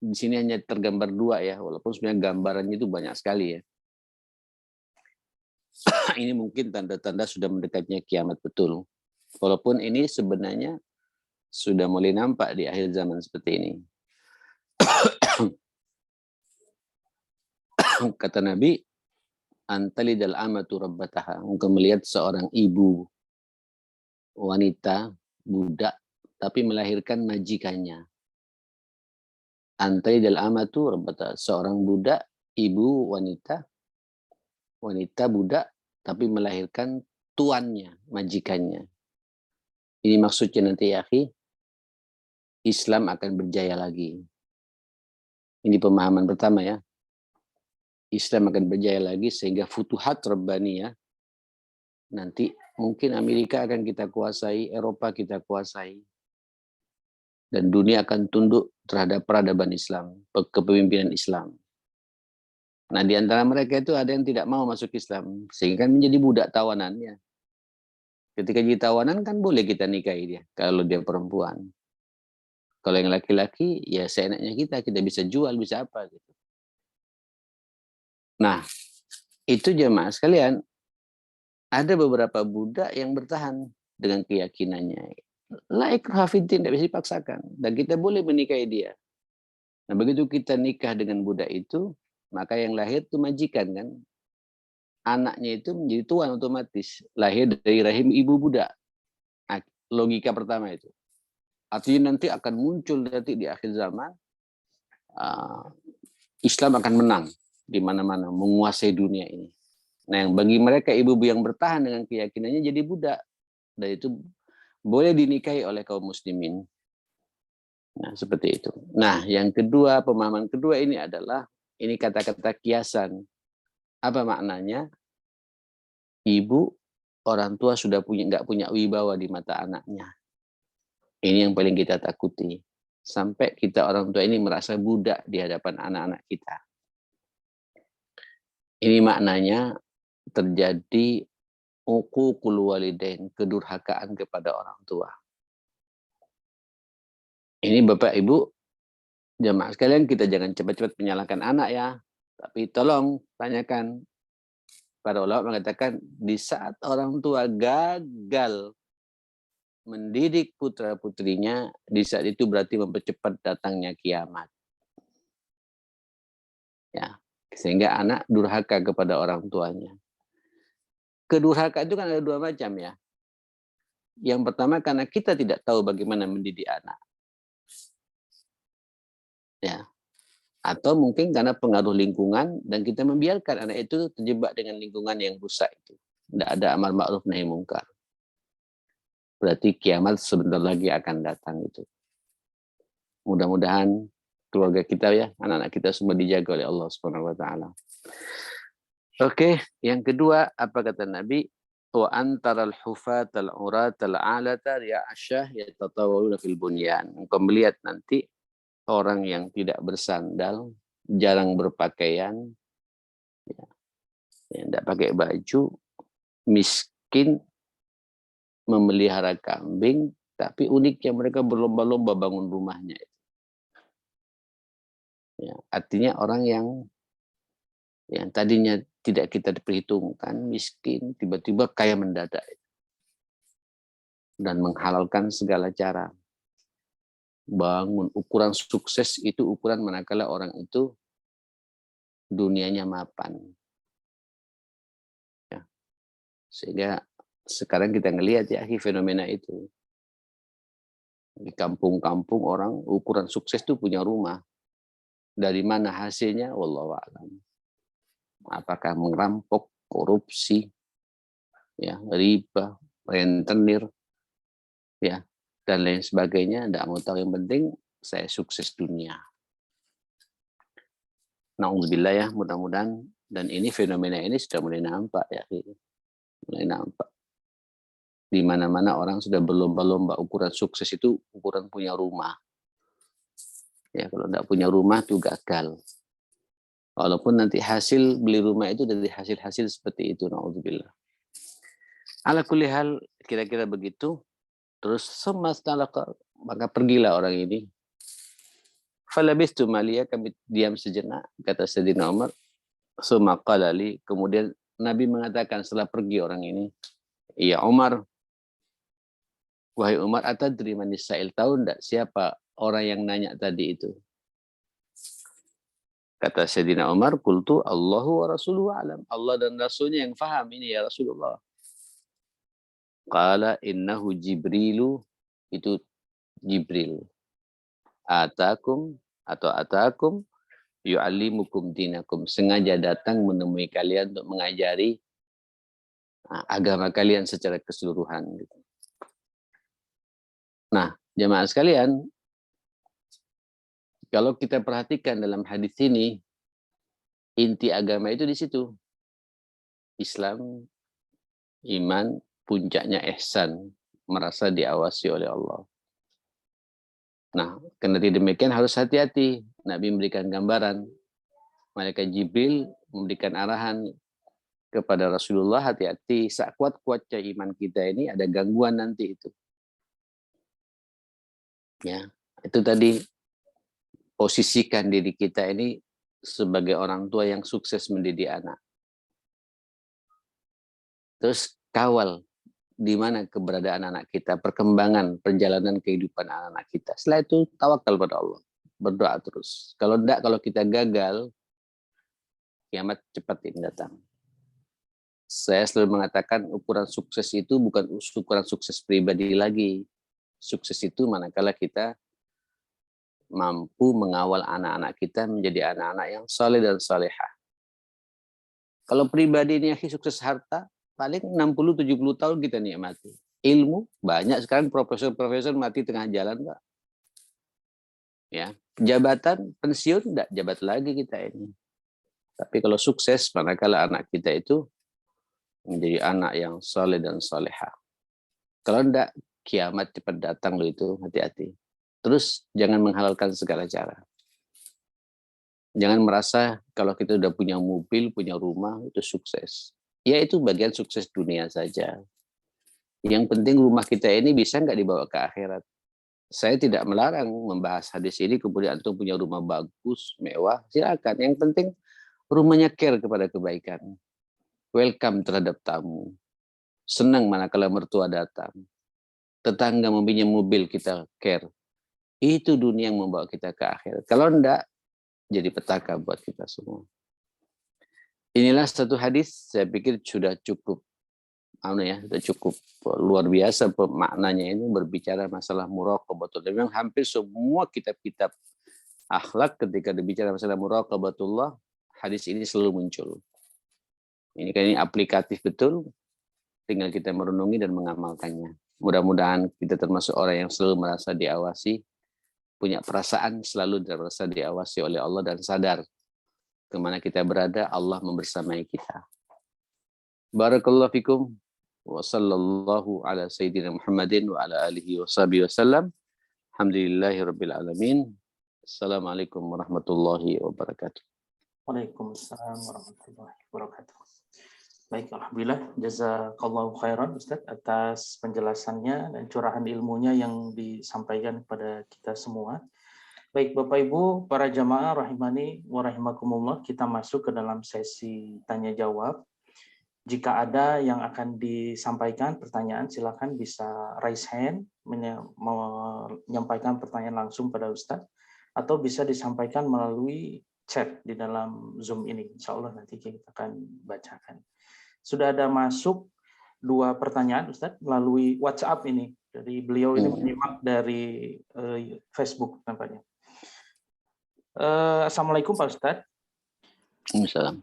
Di sini hanya tergambar 2 ya. Walaupun sebenarnya gambarannya itu banyak sekali ya. Ini mungkin tanda-tanda sudah mendekatnya kiamat betul. Walaupun ini sebenarnya sudah mulai nampak di akhir zaman seperti ini. Kata Nabi, antalidal amatu rabbataha. Engkau melihat seorang ibu wanita budak tapi melahirkan majikannya. Antalidal amatu rabbataha. Seorang budak, ibu wanita budak tapi melahirkan tuannya, majikannya. Ini maksudnya nanti ya akhi, Islam akan berjaya lagi. Ini pemahaman pertama ya. Islam akan berjaya lagi sehingga futuhat rabbaniyah. Nanti mungkin Amerika akan kita kuasai, Eropa kita kuasai. Dan dunia akan tunduk terhadap peradaban Islam, kepemimpinan Islam. Nah, di antara mereka itu ada yang tidak mau masuk Islam, sehingga menjadi budak tawanannya. Ketika jadi tawanan kan boleh kita nikahi dia, kalau dia perempuan. Kalau yang laki-laki, ya seenaknya kita bisa jual, bisa apa gitu. Nah, itu jemaah sekalian, ada beberapa budak yang bertahan dengan keyakinannya. La ikraha fiddin, tidak bisa dipaksakan. Dan kita boleh menikahi dia. Nah, begitu kita nikah dengan budak itu, maka yang lahir itu majikan kan. Anaknya itu menjadi tuan otomatis. Lahir dari rahim ibu budak. Nah, logika pertama itu. Artinya nanti akan muncul nanti di akhir zaman, Islam akan menang di mana-mana, menguasai dunia ini. Nah, yang bagi mereka ibu-ibu yang bertahan dengan keyakinannya jadi budak. Dan itu boleh dinikahi oleh kaum muslimin. Nah, seperti itu. Nah, yang kedua, pemahaman kedua ini adalah, ini kata-kata kiasan. Apa maknanya? Ibu, orang tua sudah nggak punya wibawa di mata anaknya. Ini yang paling kita takuti. Sampai kita orang tua ini merasa budak di hadapan anak-anak kita. Ini maknanya terjadi uququl walidain, kedurhakaan kepada orang tua. Ini Bapak Ibu, jemaah sekalian, kita jangan cepat-cepat menyalahkan anak ya. Tapi tolong tanyakan. Para ulama mengatakan di saat orang tua gagal mendidik putra-putrinya, di saat itu berarti mempercepat datangnya kiamat. Ya, sehingga anak durhaka kepada orang tuanya. Kedurhakaan itu kan ada dua macam ya. Yang pertama karena kita tidak tahu bagaimana mendidik anak. Ya. Atau mungkin karena pengaruh lingkungan dan kita membiarkan anak itu terjebak dengan lingkungan yang rusak itu. Tidak ada amal ma'ruf nahi mungkar. Berarti kiamat sebentar lagi akan datang itu. Mudah-mudahan keluarga kita ya, anak-anak kita semua dijaga oleh Allah Subhanahu wa taala. Oke, yang kedua apa kata Nabi? Wa antaral hufatal uratal alata ri'asyah yatatawaluna fil bunyan. Engkau melihat nanti orang yang tidak bersandal, jarang berpakaian, ya, tidak pakai baju, miskin, memelihara kambing, tapi uniknya mereka berlomba-lomba bangun rumahnya. Ya, artinya orang yang tadinya tidak kita diperhitungkan, miskin, tiba-tiba kaya mendadak. Dan menghalalkan segala cara. Bangun, ukuran sukses itu ukuran manakala orang itu dunianya mapan. Ya. Sehingga sekarang kita ngelihat ya fenomena itu. Di kampung-kampung orang ukuran sukses itu punya rumah. Dari mana hasilnya? Wallahu a'lam. Apakah merampok, korupsi, ya, riba, rentenir, ya, dan lain sebagainya. Tidak mau tahu, yang penting saya sukses dunia. Na'udzubillah ya, mudah-mudahan. Dan ini fenomena ini sudah mulai nampak ya. Mulai nampak. Di mana-mana orang sudah berlomba-lomba, ukuran sukses itu ukuran punya rumah. Ya, kalau tidak punya rumah itu gagal. Walaupun nanti hasil beli rumah itu dari hasil-hasil seperti itu, na'udzubillah. Ala kulli hal, kira-kira begitu. Terus maka pergilah orang ini. Falabistu maliya, kami diam sejenak, kata Sayyidina Umar. Summa qala li, kemudian Nabi mengatakan setelah pergi orang ini, "Ya Umar, wahai Umar, atadri man sa'il, tahu enggak siapa orang yang nanya tadi itu?" Kata Sayyidina Umar, "Qultu Allahu wa rasuluhu alam." Allah dan Rasulnya yang faham ini ya Rasulullah. Qala innahu Jibrilu, itu Jibril. Atakum yu'allimukum dinakum, sengaja datang menemui kalian untuk mengajari agama kalian secara keseluruhan. Nah, jemaah sekalian, kalau kita perhatikan dalam hadis ini, inti agama itu di situ. Islam, iman, puncaknya ihsan, merasa diawasi oleh Allah. Nah, karena demikian harus hati-hati. Nabi memberikan gambaran, malaikat Jibril memberikan arahan kepada Rasulullah, hati-hati, sekuat-kuatnya iman kita ini ada gangguan nanti itu. Ya, itu tadi, posisikan diri kita ini sebagai orang tua yang sukses mendidik anak. Terus kawal di mana keberadaan anak kita, perkembangan, perjalanan kehidupan anak-anak kita. Setelah itu tawakal pada Allah, berdoa terus. Kalau enggak, kalau kita gagal, kiamat cepat ini datang. Saya selalu mengatakan ukuran sukses itu bukan ukuran sukses pribadi lagi. Sukses itu manakala kita mampu mengawal anak-anak kita menjadi anak-anak yang saleh dan salehah. Kalau pribadi ini sukses harta, paling 60-70 tahun kita nikmati. Ilmu, banyak sekarang profesor-profesor mati tengah jalan, Pak. Ya, jabatan, pensiun, enggak jabat lagi kita ini. Tapi kalau sukses, manakala anak kita itu menjadi anak yang saleh dan salehah. Kalau enggak, kiamat cepat datang loh itu, hati-hati. Terus jangan menghalalkan segala cara. Jangan merasa kalau kita udah punya mobil, punya rumah, itu sukses. Ya itu bagian sukses dunia saja. Yang penting rumah kita ini bisa nggak dibawa ke akhirat. Saya tidak melarang membahas hadis ini, kemudian antum punya rumah bagus, mewah, silakan. Yang penting rumahnya care kepada kebaikan. Welcome terhadap tamu. Senang manakala mertua datang. Tetangga mempunyai mobil, kita care. Itu dunia yang membawa kita ke akhirat. Kalau enggak, jadi petaka buat kita semua. Inilah satu hadis, saya pikir sudah cukup, sudah cukup luar biasa maknanya ini berbicara masalah muraqabatullah. Memang hampir semua kitab-kitab akhlak ketika berbicara masalah muraqabatullah, hadis ini selalu muncul. Ini kan ini aplikatif betul, tinggal kita merenungi dan mengamalkannya. Mudah-mudahan kita termasuk orang yang selalu merasa diawasi, punya perasaan selalu merasa diawasi oleh Allah dan sadar kemana kita berada, Allah membersamai kita. Barakallahu fikum wa sallallahu ala sayyidina Muhammadin wa ala alihi wa sahbihi wasallam. Alhamdulillahi rabbil alamin. Assalamualaikum warahmatullahi wabarakatuh. Waalaikumsalam warahmatullahi wabarakatuh. Baik, alhamdulillah, jazakallahu khairan Ustaz atas penjelasannya dan curahan ilmunya yang disampaikan kepada kita semua. Baik, Bapak Ibu, para jamaah rahimani wa rahimakumullah, kita masuk ke dalam sesi tanya jawab. Jika ada yang akan disampaikan pertanyaan, silakan bisa raise hand, menyampaikan pertanyaan langsung pada Ustaz, atau bisa disampaikan melalui chat di dalam Zoom ini. Insya Allah nanti kita akan bacakan. Sudah ada masuk 2 pertanyaan Ustaz melalui WhatsApp ini. Dari beliau ini menyimak dari Facebook nampaknya. Assalamualaikum Pak Ustaz. Waalaikumsalam.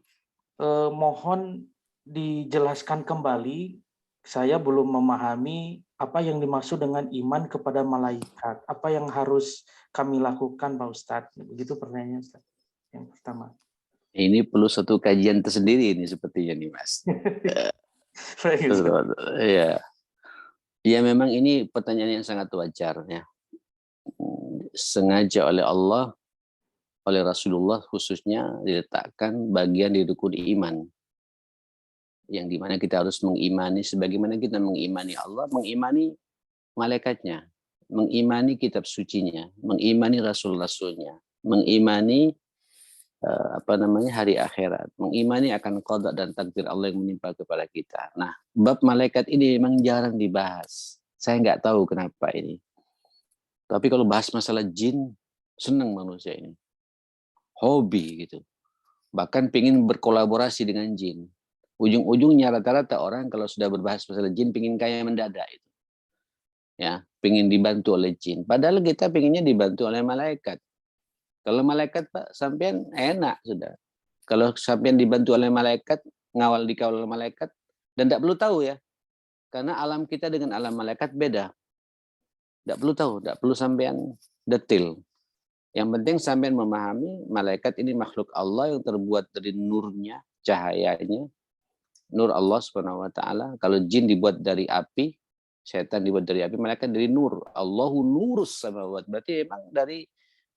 Mohon dijelaskan kembali, saya belum memahami apa yang dimaksud dengan iman kepada malaikat. Apa yang harus kami lakukan Pak Ustaz? Begitu pertanyaannya Ustaz. Yang pertama. Ini perlu satu kajian tersendiri ini sepertinya nih Mas. Ya. Ya memang ini pertanyaan yang sangat wajar ya. Sengaja oleh Allah, oleh Rasulullah khususnya diletakkan bagian di rukun iman. Yang dimana kita harus mengimani, sebagaimana kita mengimani Allah, mengimani malaikatnya, mengimani kitab sucinya, mengimani rasul-rasulnya, mengimani hari akhirat, mengimani akan qada dan takdir Allah yang menimpa kepada kita. Nah, bab malaikat ini memang jarang dibahas. Saya nggak tahu kenapa ini. Tapi kalau bahas masalah jin, senang manusia ini. Hobi gitu. Bahkan pengen berkolaborasi dengan jin. Ujung-ujungnya rata-rata orang kalau sudah berbahas masalah jin pengen kaya mendadak itu. Ya, pengen dibantu oleh jin. Padahal kita pengennya dibantu oleh malaikat. Kalau malaikat Pak, sampean enak sudah. Kalau sampean dibantu oleh malaikat, dikawal oleh malaikat, dan tidak perlu tahu ya. Karena alam kita dengan alam malaikat beda. Tidak perlu tahu, tidak perlu sampean detail. Yang penting sampean memahami malaikat ini makhluk Allah yang terbuat dari nurnya, cahayanya. Nur Allah SWT. Kalau jin dibuat dari api, Setan dibuat dari api, malaikat dari nur. Allahu nurus samawat. Berarti memang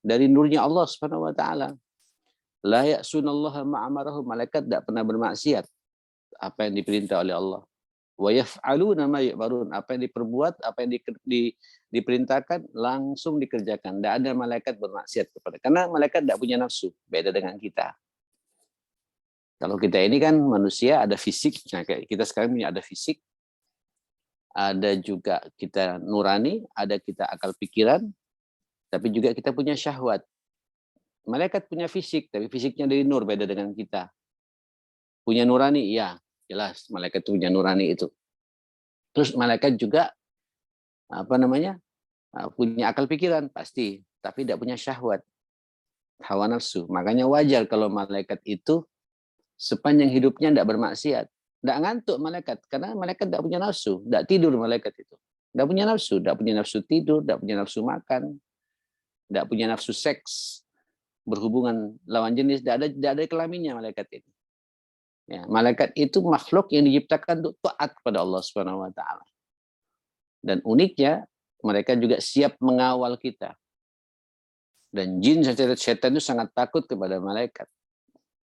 dari nurnya Allah Subhanahu wa taala. La ya'sunallaha ma'amarahum. Malaikat tidak pernah bermaksiat apa yang diperintah oleh Allah. Wa yaf'aluna ma yu'marun. Apa yang diperbuat, apa yang diperintahkan langsung dikerjakan. Tidak ada malaikat bermaksiat kepada. Karena malaikat tidak punya nafsu, beda dengan kita. Kalau kita ini kan manusia ada fisik, nah kayak kita sekarang punya ada fisik, ada juga kita nurani, ada kita akal pikiran, tapi juga kita punya syahwat. Malaikat punya fisik, tapi fisiknya dari nur, beda dengan kita. Punya nurani, iya, jelas malaikat punya nurani itu. Terus malaikat juga punya akal pikiran pasti, tapi tidak punya syahwat, hawa nafsu. Makanya wajar kalau malaikat itu sepanjang hidupnya tidak bermaksiat. Tidak ngantuk malaikat, karena malaikat tidak punya nafsu, tidak tidur malaikat itu. Tidak punya nafsu tidur, tidak punya nafsu makan, tidak punya nafsu seks, berhubungan lawan jenis, tidak ada kelaminnya malaikat itu. Ya, malaikat itu makhluk yang diciptakan untuk taat kepada Allah Subhanahu wa taala. Dan uniknya, mereka juga siap mengawal kita. Dan jin dan setan itu sangat takut kepada malaikat.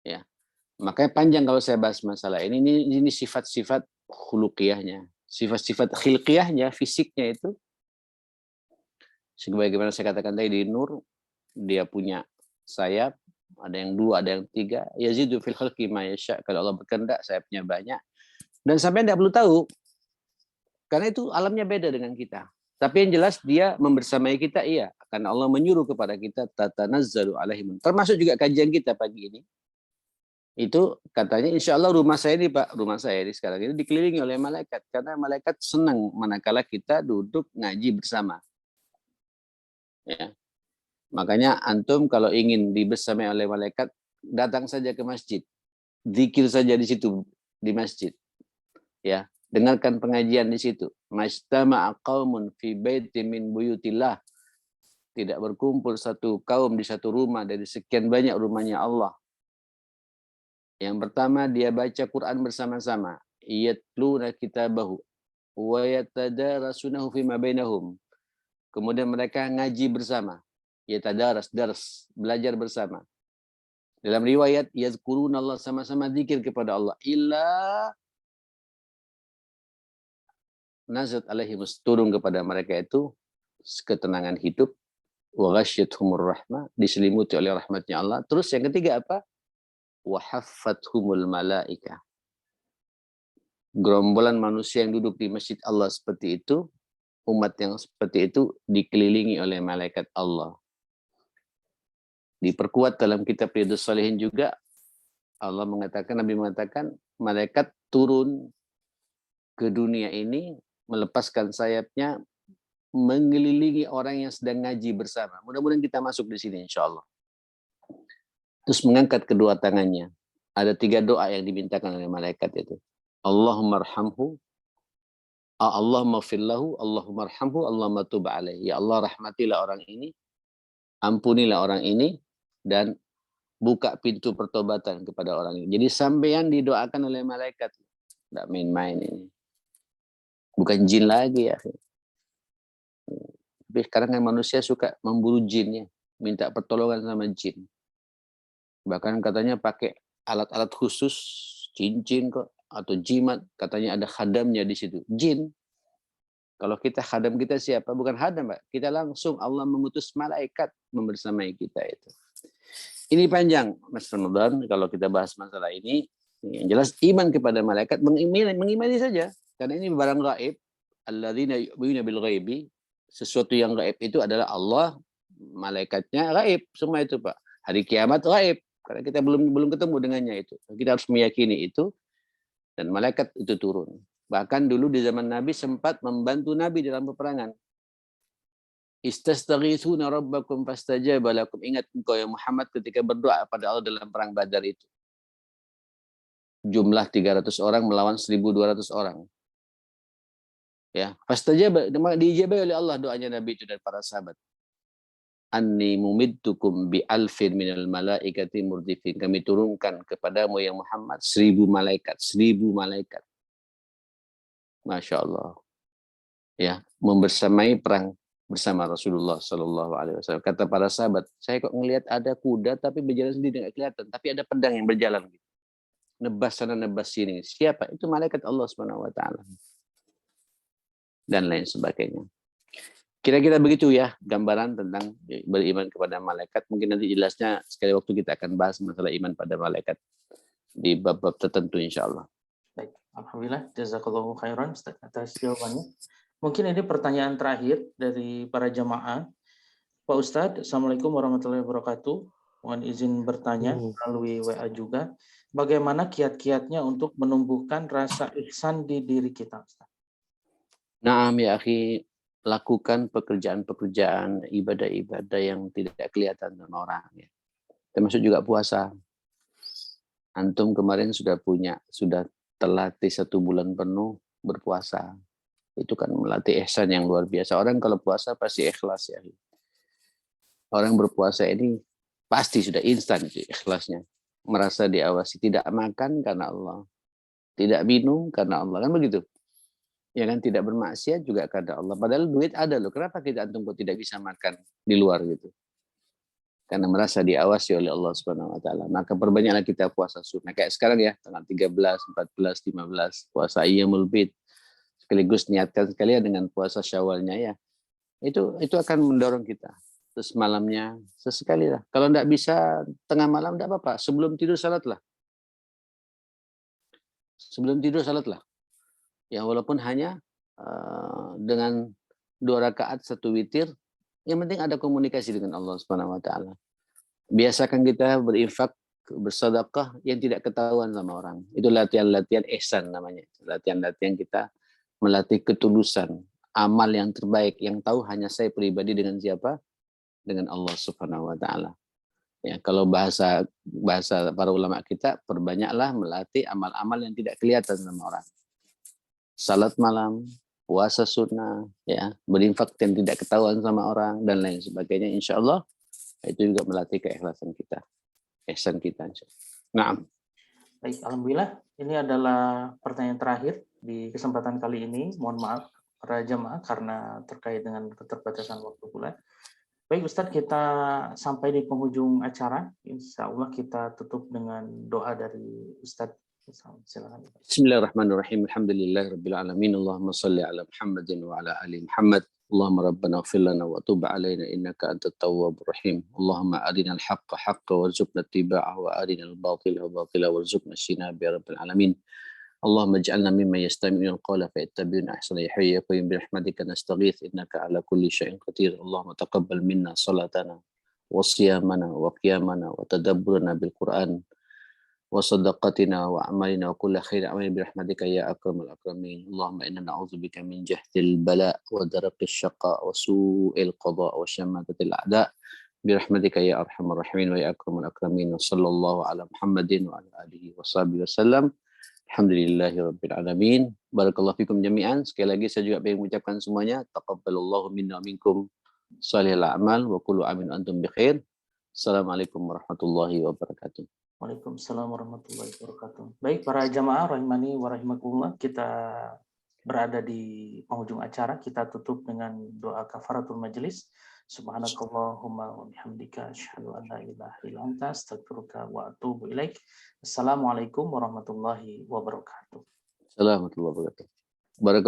Ya. Makanya panjang kalau saya bahas masalah ini sifat-sifat khuluqiyahnya. Sifat-sifat khilqiyahnya, fisiknya itu sebagaimana saya katakan tadi, di nur dia punya sayap, ada yang 2, ada yang 3. Yazidu fil khalqi ma yasha. Kalau Allah berkehendak, sayapnya banyak. Dan sampai tidak perlu tahu, karena itu alamnya beda dengan kita. Tapi yang jelas dia membersamai kita, iya. Karena Allah menyuruh kepada kita, tatanazzalu alaihim. Termasuk juga kajian kita pagi ini. Itu katanya insya Allah rumah saya ini Pak, rumah saya ini sekarang ini dikelilingi oleh malaikat. Karena malaikat senang manakala kita duduk ngaji bersama. Ya. Makanya antum kalau ingin dibersamai oleh malaikat, datang saja ke masjid. Zikir saja di situ, di masjid. Ya, dengarkan pengajian di situ. Majtama'a qaumun fi baitin min buyutillah. Tidak berkumpul satu kaum di satu rumah dari sekian banyak rumahnya Allah. Yang pertama dia baca Quran bersama-sama. Yatluna kitabahu wa yatadarasunahu fima bainahum. Kemudian mereka ngaji bersama. Yatadaras, dars, belajar bersama. Dalam riwayat yazkuruna Allah, sama-sama zikir kepada Allah. Illa nazat alaihimus, turun kepada mereka itu ketenangan hidup. Wa ghasyiyatuhumur rahmah, diselimuti oleh rahmatnya Allah. Terus yang ketiga apa? Wa haffathumul malaika. Gerombolan manusia yang duduk di masjid Allah seperti itu, umat yang seperti itu dikelilingi oleh malaikat Allah. Diperkuat dalam kitab Riyadhus Shalihin juga, Allah mengatakan, Nabi mengatakan, malaikat turun ke dunia ini, melepaskan sayapnya, mengelilingi orang yang sedang ngaji bersama. Mudah-mudahan kita masuk di sini insya Allah. Terus mengangkat kedua tangannya. Ada 3 doa yang dimintakan oleh malaikat itu. Allahumma arhamhu, Allahumma fillahu, Allahumma arhamhu, Allahumma tub alaih. Ya Allah, rahmatilah orang ini, ampunilah orang ini, dan buka pintu pertobatan kepada orang ini. Jadi sampean didoakan oleh malaikat. Tidak main-main ini. Bukan jin lagi ya. Tapi sekarang kan manusia suka memburu jinnya, minta pertolongan sama jin. Bahkan katanya pakai alat-alat khusus, cincin kok, atau jimat, katanya ada khadamnya di situ. Jin. Kalau kita khadam kita siapa? Bukan khadam, Pak. Kita langsung Allah mengutus malaikat membersamai kita itu. Ini panjang, Mas Ramadan, kalau kita bahas masalah ini. Yang jelas iman kepada malaikat, mengimani saja. Karena ini barang gaib. Alladzina yu'minuna bil ghaibi. Sesuatu yang gaib itu adalah Allah, malaikatnya gaib. Semua itu, Pak. Hari kiamat gaib. Karena kita belum ketemu dengannya itu. Kita harus meyakini itu. Dan malaikat itu turun. Bahkan dulu di zaman Nabi sempat membantu Nabi dalam peperangan. Istastaghithuna rabbakum fastajaba lakum. Ingat engkau ya Muhammad ketika berdoa pada Allah dalam perang Badar itu. Jumlah 300 orang melawan 1.200 orang. Ya, fastajaba, diijabahi oleh Allah doanya Nabi itu dan para sahabat. Anni mumiddukum bi alfin minal malaikati murdifin. Kami turunkan kepadamu ya Muhammad 1.000 malaikat. 1.000 malaikat. Masya Allah. ya, membersamai perang bersama Rasulullah Shallallahu Alaihi Wasallam. Kata para sahabat, saya kok ngelihat ada kuda tapi berjalan sendiri nggak kelihatan, tapi ada pedang yang berjalan, nebas sana nebas sini. Siapa? Itu malaikat Allah Subhanahu Wa Taala dan lain sebagainya. Kira-kira begitu ya gambaran tentang beriman kepada malaikat. Mungkin nanti jelasnya sekali waktu kita akan bahas masalah iman pada malaikat di bab-bab tertentu insya Allah. Baik, alhamdulillah, jazakallahu khairan Ustaz atas jawabannya. Mungkin ini pertanyaan terakhir dari para jamaah. Pak Ustadz, Assalamualaikum warahmatullahi wabarakatuh. Mohon izin bertanya melalui WA juga. Bagaimana kiat-kiatnya untuk menumbuhkan rasa ihsan di diri kita, Ustaz? Naam ya akhi, lakukan pekerjaan-pekerjaan ibadah-ibadah yang tidak kelihatan sama orang. Ya. Termasuk juga puasa. Antum kemarin sudah terlatih 1 bulan penuh berpuasa. Itu kan melatih ihsan yang luar biasa. Orang kalau puasa pasti ikhlas ya. Orang berpuasa ini pasti sudah instan itu ikhlasnya. Merasa diawasi, tidak makan karena Allah. Tidak minum karena Allah. Kan begitu. Ya kan, tidak bermaksiat juga karena Allah. Padahal duit ada loh. Kenapa kita antum kok tidak bisa makan di luar gitu? Karena merasa diawasi oleh Allah Subhanahu Wa Taala. Maka perbanyaklah kita puasa sunnah. Kayak sekarang ya, tanggal 13, 14, 15 puasa Ayyamul Bid. Sekaligus niatkan sekalian dengan puasa Syawalnya ya. Itu akan mendorong kita. Terus malamnya sesekali lah. Kalau tidak bisa tengah malam tidak apa-apa. Sebelum tidur salatlah. Sebelum tidur salatlah. Ya walaupun hanya dengan 2 rakaat 1 witir, yang penting ada komunikasi dengan Allah Subhanahu Wa Taala. Biasakan kita berinfak, bersedekah yang tidak ketahuan sama orang. Itu latihan-latihan ihsan namanya. Latihan-latihan kita melatih ketulusan, amal yang terbaik yang tahu hanya saya pribadi dengan siapa? Dengan Allah Subhanahu Wa Taala. Ya, kalau bahasa para ulama kita, perbanyaklah melatih amal-amal yang tidak kelihatan sama orang. Salat malam, puasa sunnah, ya, berinfak yang tidak ketahuan sama orang dan lain sebagainya. Insya Allah itu juga melatih keikhlasan kita, ihsan kita. Nah, baik, alhamdulillah. Ini adalah pertanyaan terakhir di kesempatan kali ini. Mohon maaf para jamaah karena terkait dengan keterbatasan waktu pula. Baik Ustadz, kita sampai di penghujung acara. Insya Allah kita tutup dengan doa dari Ustadz. Silakan. Bismillahirrahmanirrahim. Alhamdulillahirabbil alamin. Allahumma shalli ala Muhammadin wa ala ali Muhammad. Allahumma rabbana ighfir lana wa tub alaina innaka antat tawwabur rahim. Allahumma arinal haqqa haqqan warzuqna ittiba'ah wa arinal batila batila warzuqna ijtinaba ya rabbil alamin. Allahumma ij'alna mimman yastami'una al-qawla fayattabi'una ahsana ya hayyu ya qayyum bi rahmatika nastaghits innaka ala kulli syai'in qadir. Allahumma taqabbal minna salatana wa siyamana wa qiyamana wa tadabburana bil Qur'an wa sadaqatina wa amalina wa kulla khairi amin bi rahmatika ya akramal akramin. Allahumma inna na'udzubika min jahdil bala wa darakis syaqa wa su'il qada wa syamatatil a'da bi rahmatika ya arhamar rahimin wa ya akramal akramin. Wa sallallahu ala Muhammadin wa ala alihi wa sahbihi wasallam. Alhamdulillahirabbil alamin. Barakallahu fikum jami'an. Sekali lagi saya juga ingin mengucapkan semuanya taqabbalallahu minna wa minkum shalihal a'mal wa kullu amin antum bi khair. Assalamualaikum warahmatullahi wabarakatuh. Waalaikumsalam warahmatullahi wabarakatuh. Baik para jamaah rahimani wa rahimakumullah, kita berada di penghujung acara. Kita tutup dengan doa kafaratul majelis. Subhanakallahumma wa bihamdika asyhadu an la ilaha illa anta astaghfiruka wa atubu ilaik. Assalamualaikum warahmatullahi wabarakatuh. Assalamualaikum warahmatullahi wabarakatuh. Barakallahu